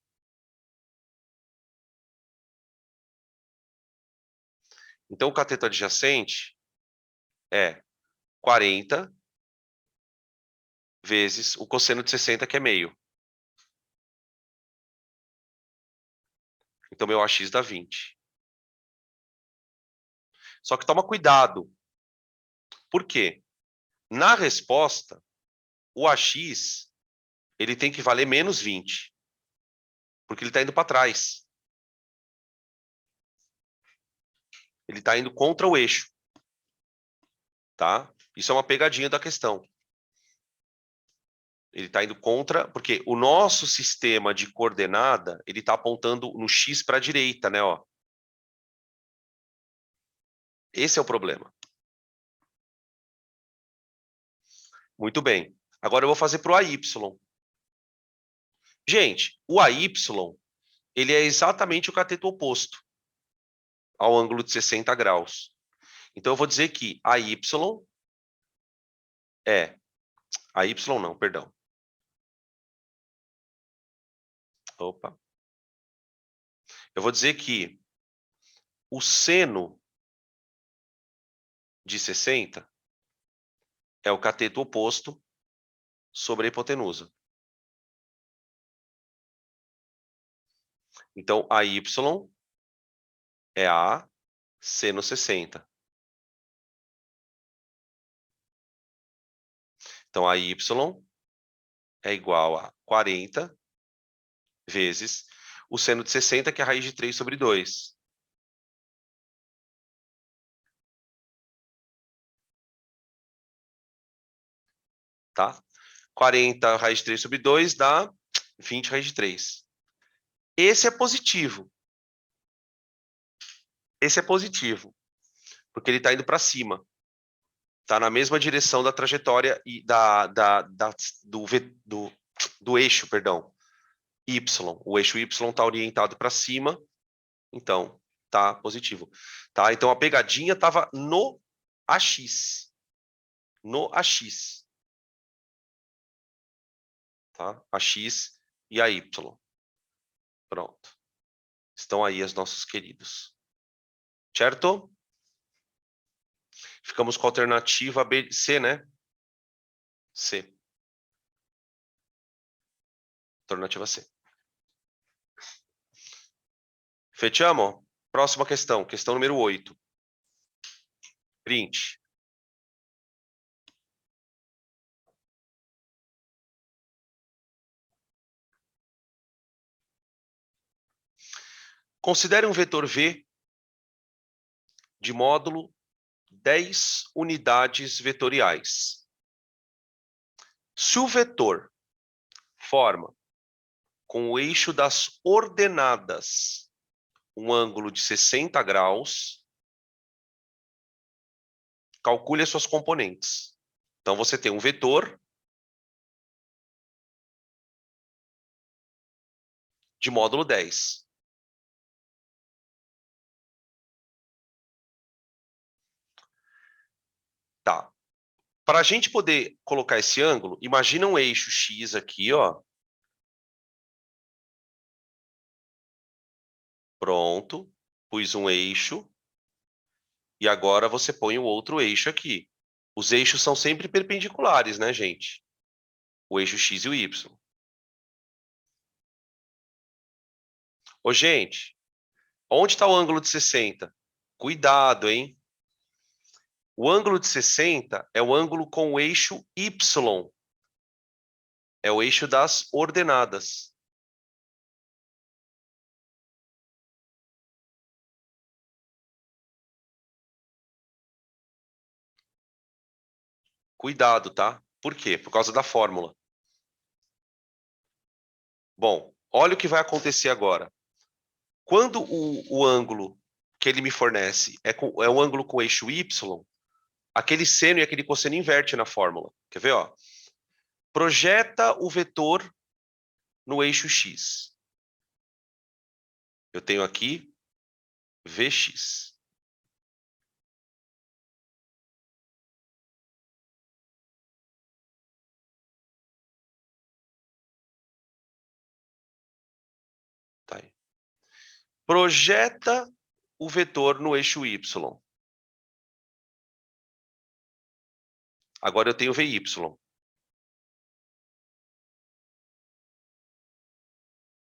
Então, o cateto adjacente é 40 vezes o cosseno de 60, que é meio. Então, meu AX dá 20. Só que toma cuidado. Por quê? Na resposta, o AX ele tem que valer menos 20. Porque ele está indo para trás. Ele está indo contra o eixo. Tá? Isso é uma pegadinha da questão. Ele está indo contra, porque o nosso sistema de coordenada, ele está apontando no X para a direita, né? Ó. Esse é o problema. Muito bem. Agora eu vou fazer para o AY. Gente, o AY, ele é exatamente o cateto oposto. ao ângulo de 60 graus. Então, eu vou dizer que AY é... AY não, perdão. Opa. Eu vou dizer que o seno de 60 é o cateto oposto sobre a hipotenusa. Então, AY é a seno 60. Então, AY é igual a 40 vezes o seno de 60, que é a raiz de 3 sobre 2. Tá? 40 raiz de 3 sobre 2 dá 20 raiz de 3. Esse é positivo. Esse é positivo, porque ele está indo para cima. Está na mesma direção da trajetória e do eixo, perdão, Y. O eixo Y está orientado para cima, então tá positivo. Tá? Então a pegadinha estava no AX. No AX. Tá? AX e a Y. Pronto. Estão aí os nossos queridos. Certo? Ficamos com a alternativa B, C, né? C. Alternativa C. Fechamos? Próxima questão. Questão número 8. Print. Considere um vetor V de módulo 10 unidades vetoriais. Se o vetor forma com o eixo das ordenadas um ângulo de 60 graus, calcule as suas componentes. Então, você tem um vetor de módulo 10. Tá. Para a gente poder colocar esse ângulo, imagina um eixo X aqui, ó. Pronto. Pus um eixo. E agora você põe o outro eixo aqui. Os eixos são sempre perpendiculares, né, gente? O eixo X e o Y. Ô, gente, onde está o ângulo de 60? Cuidado, hein? O ângulo de 60 é o ângulo com o eixo Y. É o eixo das ordenadas. Cuidado, tá? Por quê? Por causa da fórmula. Bom, olha o que vai acontecer agora. Quando o ângulo que ele me fornece é um ângulo com eixo Y, aquele seno e aquele cosseno inverte na fórmula. Quer ver? Ó? Projeta o vetor no eixo X. Eu tenho aqui Vx. Tá aí. Projeta o vetor no eixo Y. Agora eu tenho Vy.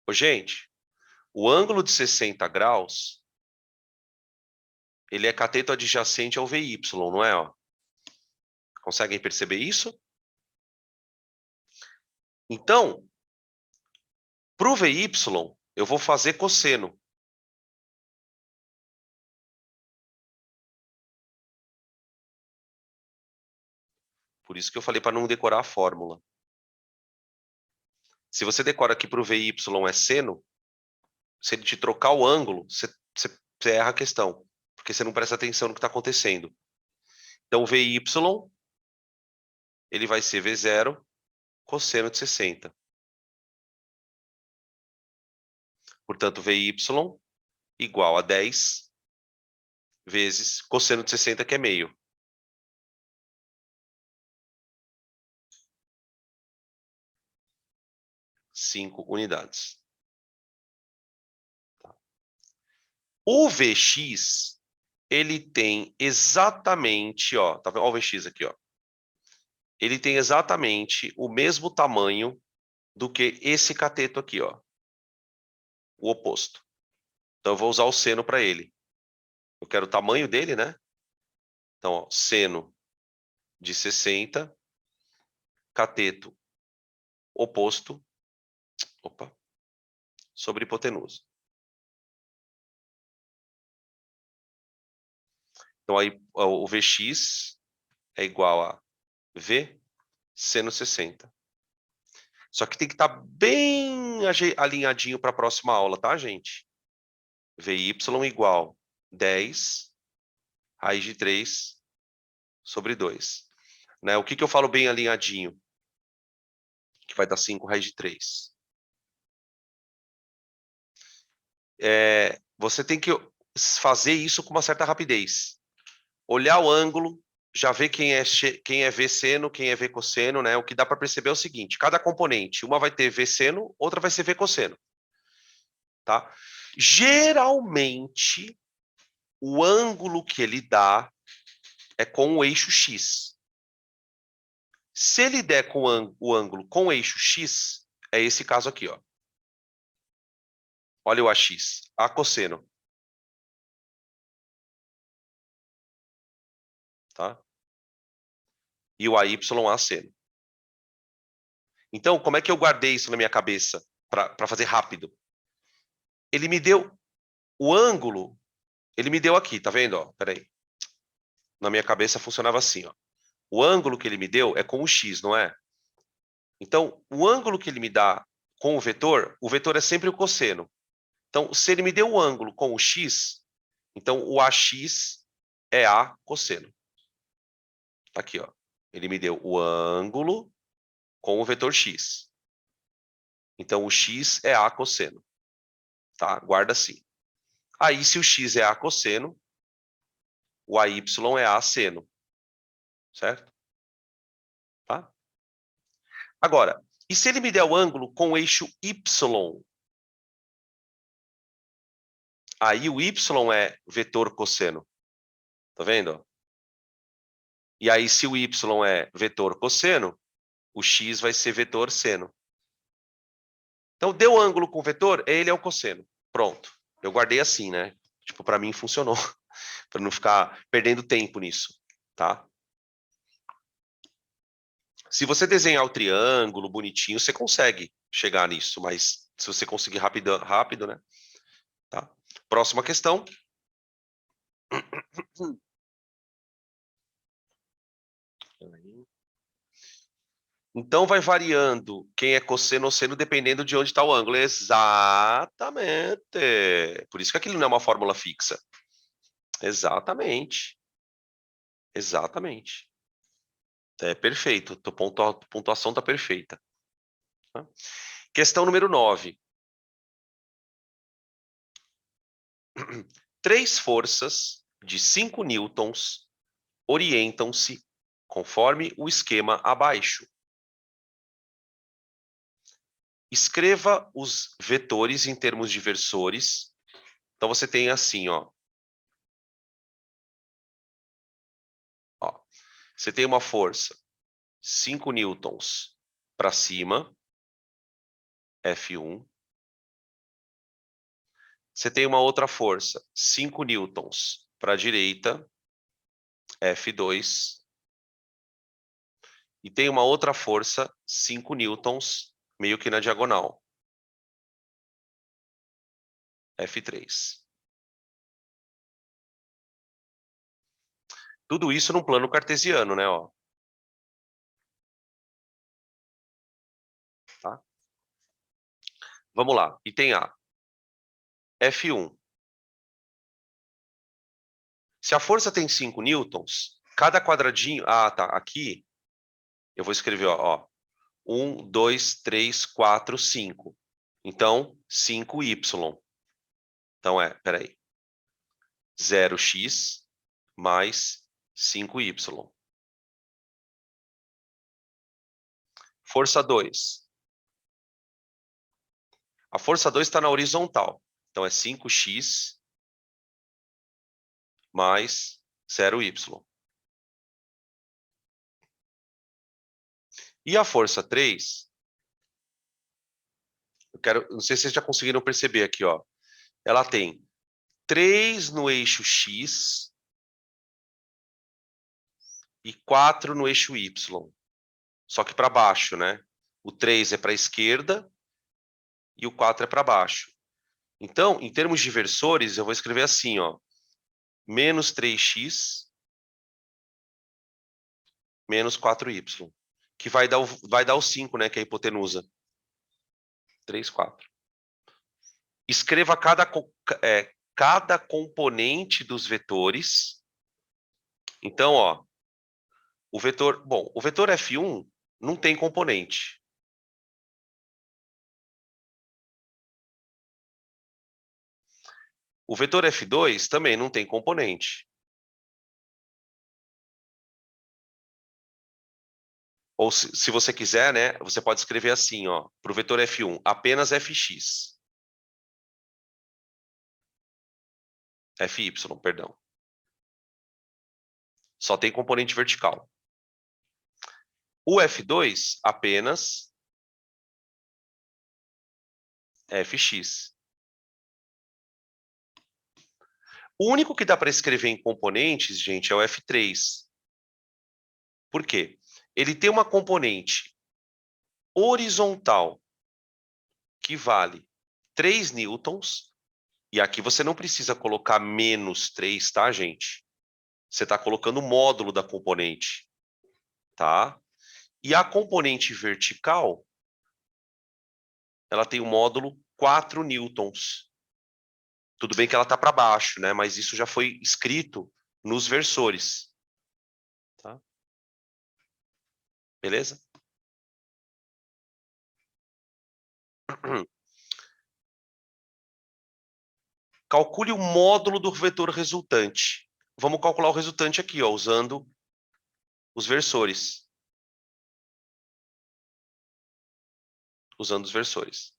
Ô, gente, o ângulo de 60 graus, ele é cateto adjacente ao Vy, não é? Ó? Conseguem perceber isso? Então, para o Vy, eu vou fazer cosseno. Por isso que eu falei para não decorar a fórmula. Se você decora aqui para o Vy é seno, se ele te trocar o ângulo, você erra a questão, porque você não presta atenção no que está acontecendo. Então, o Vy, ele vai ser V0 cosseno de 60. Portanto, Vy igual a 10 vezes cosseno de 60, que é meio. Cinco unidades. O Vx, ele tem exatamente, ó, tá vendo? Ó, o Vx aqui, ó. Ele tem exatamente o mesmo tamanho do que esse cateto aqui, ó. O oposto. Então, eu vou usar o seno para ele. Eu quero o tamanho dele, né? Então, ó, seno de 60, cateto oposto, opa, sobre hipotenusa. Então, aí, o Vx é igual a V seno 60. Só que tem que estar bem alinhadinho para a próxima aula, tá, gente? Vy igual 10 raiz de 3 sobre 2. Né? O que eu falo bem alinhadinho? Que vai dar 5 raiz de 3. Você tem que fazer isso com uma certa rapidez. Olhar o ângulo, já ver quem é V seno, quem é V cosseno, né? O que dá para perceber é o seguinte: cada componente, uma vai ter V seno, outra vai ser V cosseno. Tá? Geralmente, o ângulo que ele dá é com o eixo X. Se ele der com o ângulo com o eixo X, é esse caso aqui, ó. Olha o AX, A cosseno. Tá? E o AY, A seno. Então, como é que eu guardei isso na minha cabeça para fazer rápido? Ele me deu o ângulo, ele me deu aqui, tá vendo? Ó, peraí. Na minha cabeça funcionava assim, ó. O ângulo que ele me deu é com o X, não é? Então, o ângulo que ele me dá com o vetor é sempre o cosseno. Então, se ele me deu o ângulo com o X, então o AX é A cosseno. Tá aqui, ó. Ele me deu o ângulo com o vetor X. Então, o X é A cosseno. Tá? Guarda assim. Aí, se o X é A cosseno, o AY é A seno. Certo? Tá? Agora, e se ele me der o ângulo com o eixo Y? Aí o Y é vetor cosseno. Tá vendo? E aí, se o Y é vetor cosseno, o X vai ser vetor seno. Então, deu ângulo com vetor, ele é o cosseno. Pronto. Eu guardei assim, né? Tipo, para mim funcionou. Para não ficar perdendo tempo nisso, tá? Se você desenhar o triângulo bonitinho, você consegue chegar nisso, mas se você conseguir rápido, né? Tá? Próxima questão. Então, vai variando quem é cosseno ou seno dependendo de onde está o ângulo. Exatamente. Por isso que aquilo não é uma fórmula fixa. Exatamente. Exatamente. É perfeito. A pontuação está perfeita. Tá? Questão número 9. 3 forças de 5 newtons orientam-se conforme o esquema abaixo. Escreva os vetores em termos de versores. Então, você tem assim, ó. Você tem uma força 5 newtons para cima, F1. Você tem uma outra força, 5 newtons para a direita, F2. E tem uma outra força, 5 newtons, meio que na diagonal, F3. Tudo isso num plano cartesiano, né? Ó. Tá? Vamos lá. Item A. F1. Se a força tem 5 newtons, cada quadradinho... Ah, tá. Aqui, eu vou escrever, ó. 1, 2, 3, 4, 5. Então, 5y. Então, peraí. 0x mais 5y. Força 2. A força 2 está na horizontal. Então, é 5x mais 0y. E a força 3, não sei se vocês já conseguiram perceber aqui, ó. Ela tem 3 no eixo x e 4 no eixo y. Só que para baixo, né? O 3 é para a esquerda e o 4 é para baixo. Então, em termos de versores, eu vou escrever assim, ó. Menos 3x menos 4y. Que vai dar o 5, né? Que é a hipotenusa. 3, 4. Escreva cada componente dos vetores. Então, ó, o vetor F1 não tem componente. O vetor F2 também não tem componente. Ou se você quiser, né, você pode escrever assim, ó, para o vetor F1, apenas Fx. Fy, perdão. Só tem componente vertical. O F2, apenas Fx. O único que dá para escrever em componentes, gente, é o F3. Por quê? Ele tem uma componente horizontal que vale 3 newtons, e aqui você não precisa colocar menos 3, tá, gente? Você está colocando o módulo da componente, tá? E a componente vertical, ela tem o módulo 4 newtons. Tudo bem que ela está para baixo, né? Mas isso já foi escrito nos versores. Tá? Beleza? Calcule o módulo do vetor resultante. Vamos calcular o resultante aqui, ó, usando os versores. Usando os versores.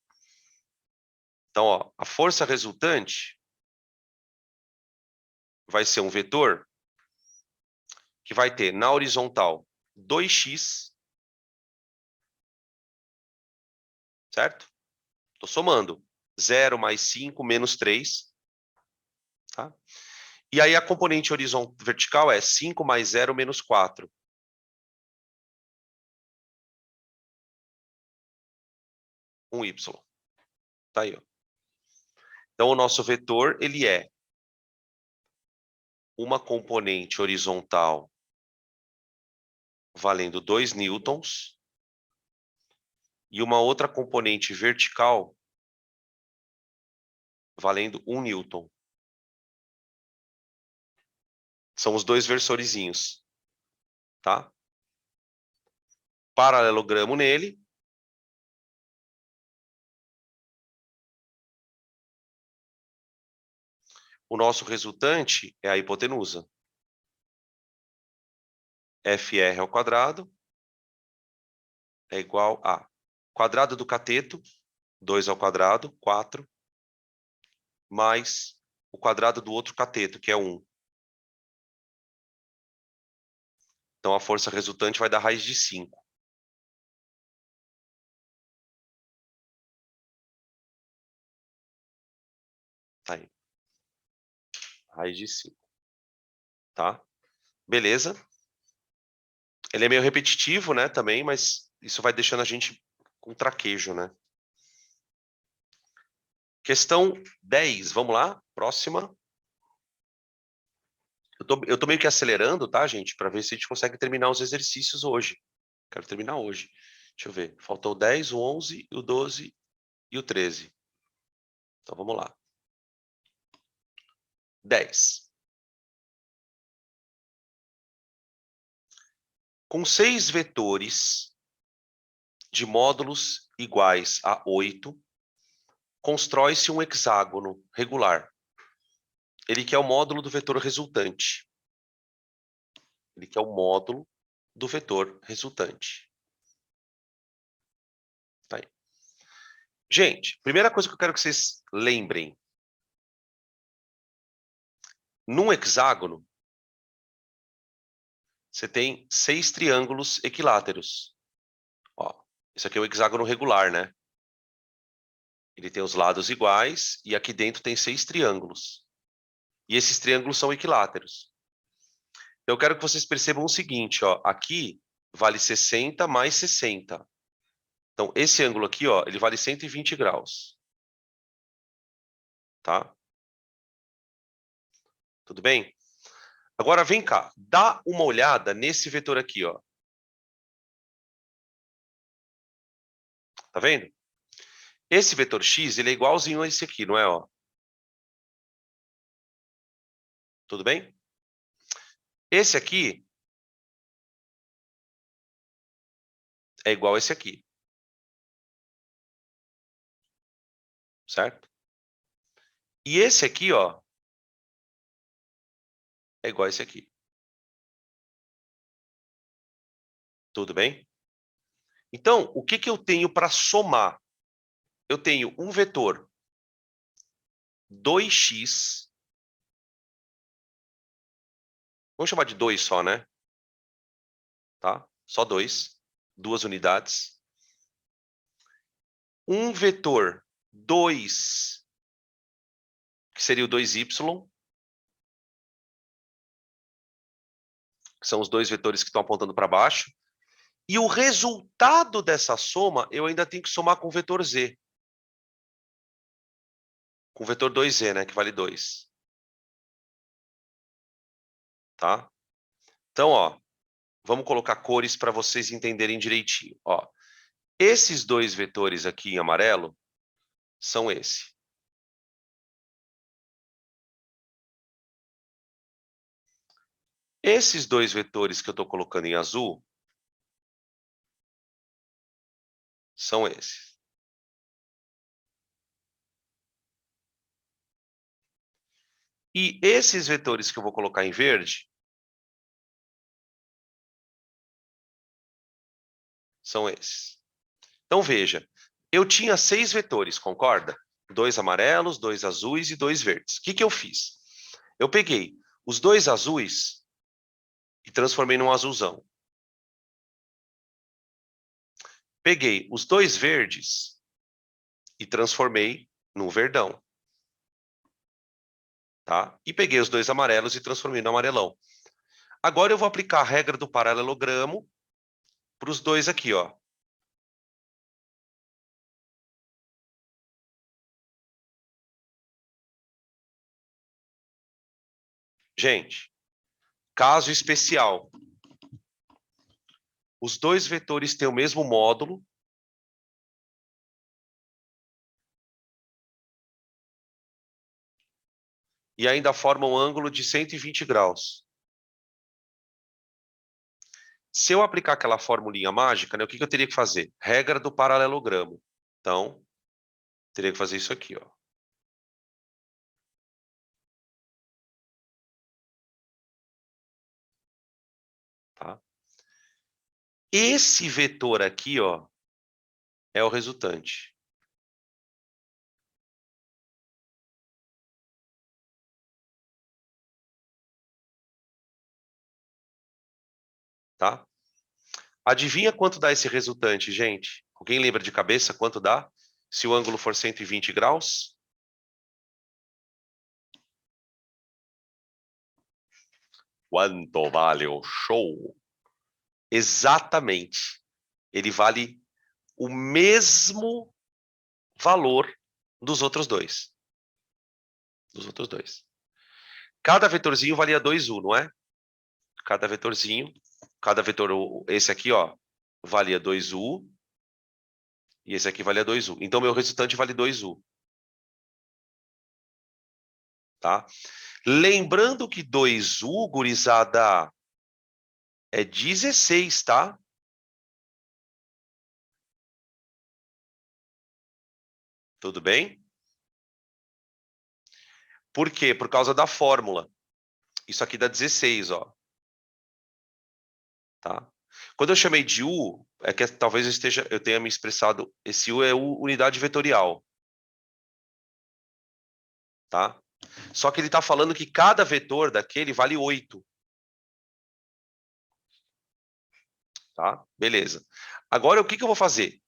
Então, ó, a força resultante vai ser um vetor que vai ter na horizontal 2x, certo? Estou somando. 0 mais 5 menos 3. Tá? E aí a componente vertical é 5 mais 0 menos 4. Um y. Tá aí, ó. Então, o nosso vetor, ele é uma componente horizontal valendo 2 newtons e uma outra componente vertical valendo 1 newton. São os dois versorizinhos, tá? Paralelogramo nele. O nosso resultante é a hipotenusa. FR ao quadrado é igual a quadrado do cateto, 2 ao quadrado, 4, mais o quadrado do outro cateto, que é 1. Então, a força resultante vai dar raiz de 5. Tá aí. Raiz de 5. Tá? Beleza? Ele é meio repetitivo, né, também, mas isso vai deixando a gente com traquejo, né? Questão 10, vamos lá? Próxima. Eu tô meio que acelerando, tá, gente? Para ver se a gente consegue terminar os exercícios hoje. Quero terminar hoje. Deixa eu ver. Faltou o 10, o 11, o 12 e o 13. Então, vamos lá. 10. Com 6 vetores de módulos iguais a 8, constrói-se um hexágono regular. ele quer o módulo do vetor resultante. Ele quer o módulo do vetor resultante. Tá aí. Gente, primeira coisa que eu quero que vocês lembrem. Num hexágono, você tem 6 triângulos equiláteros. Ó, isso aqui é o hexágono regular, né? Ele tem os lados iguais e aqui dentro tem 6 triângulos. E esses triângulos são equiláteros. Eu quero que vocês percebam o seguinte, ó, aqui vale 60 mais 60. Então, esse ângulo aqui, ó, ele vale 120 graus. Tá? Tudo bem? Agora, vem cá. Dá uma olhada nesse vetor aqui, ó. Tá vendo? Esse vetor x, ele é igualzinho a esse aqui, não é, ó? Tudo bem? Esse aqui é igual a esse aqui. Certo? E esse aqui, ó, é igual a esse aqui. Tudo bem? Então, o que que eu tenho para somar? Eu tenho um vetor 2x. Vamos chamar de 2 só, né? Tá? Só 2. 2 unidades. Um vetor 2, que seria o 2y, que são os dois vetores que estão apontando para baixo. E o resultado dessa soma, eu ainda tenho que somar com o vetor z. Com o vetor 2z, né? Que vale 2. Tá? Então, ó, vamos colocar cores para vocês entenderem direitinho. Ó, esses dois vetores aqui em amarelo são esse. Esses dois vetores que eu estou colocando em azul são esses. E esses vetores que eu vou colocar em verde são esses. Então, veja, eu tinha 6 vetores, concorda? 2 amarelos, 2 azuis e 2 verdes. O que que eu fiz? Eu peguei os 2 azuis e transformei num azulzão. Peguei os 2 verdes e transformei num verdão. Tá? E peguei os 2 amarelos e transformei no amarelão. Agora eu vou aplicar a regra do paralelogramo para os dois aqui, ó. Gente, caso especial. Os dois vetores têm o mesmo módulo. E ainda formam um ângulo de 120 graus. Se eu aplicar aquela formulinha mágica, né, o que que eu teria que fazer? Regra do paralelogramo. Então, teria que fazer isso aqui, ó. Tá? Esse vetor aqui, ó, é o resultante. Tá? Adivinha quanto dá esse resultante, gente? Alguém lembra de cabeça quanto dá? Se o ângulo for 120 graus? Quanto vale o show? Exatamente. Ele vale o mesmo valor dos outros dois. Dos outros dois. Cada vetorzinho valia 2u, não é? Cada vetorzinho, cada vetor, esse aqui, ó, valia 2u, e esse aqui valia 2u. Então, meu resultante vale 2u. Tá? Lembrando que 2u, gurizada, é 16, tá? Tudo bem? Por quê? Por causa da fórmula. Isso aqui dá 16, ó. Tá? Quando eu chamei de U, é que talvez eu tenha me expressado, esse U é unidade vetorial. Tá? Só que ele está falando que cada vetor daquele vale 8. Tá? Beleza. Agora, o que eu vou fazer?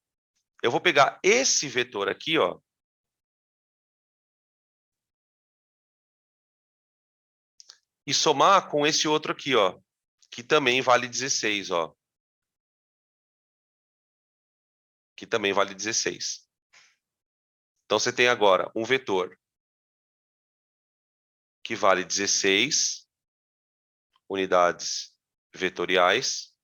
Eu vou pegar esse vetor aqui, ó, e somar com esse outro aqui, ó, que também vale 16, ó. Que também vale 16. Então, você tem agora um vetor que vale 16 unidades vetoriais,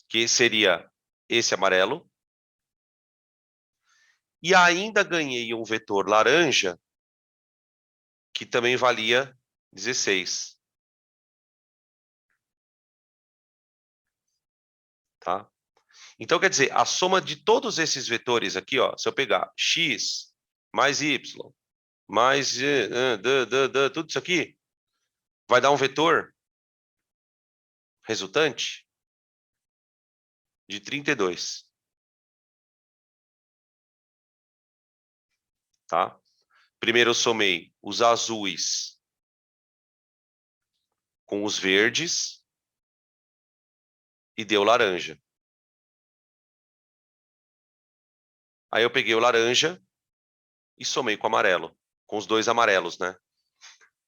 que seria esse amarelo, e ainda ganhei um vetor laranja, que também valia 16. Tá? Então, quer dizer, a soma de todos esses vetores aqui, ó, se eu pegar x mais y mais tudo isso aqui, vai dar um vetor resultante de 32. Tá? Primeiro eu somei os azuis com os verdes e deu laranja. Aí eu peguei o laranja e somei com o amarelo, com os dois amarelos, né?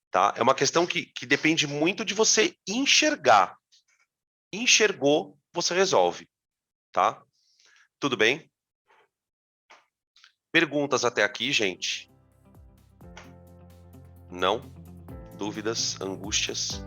Tá? É uma questão que depende muito de você enxergar. Enxergou, você resolve, tá? Tudo bem? Perguntas até aqui, gente? Não? Dúvidas, angústias?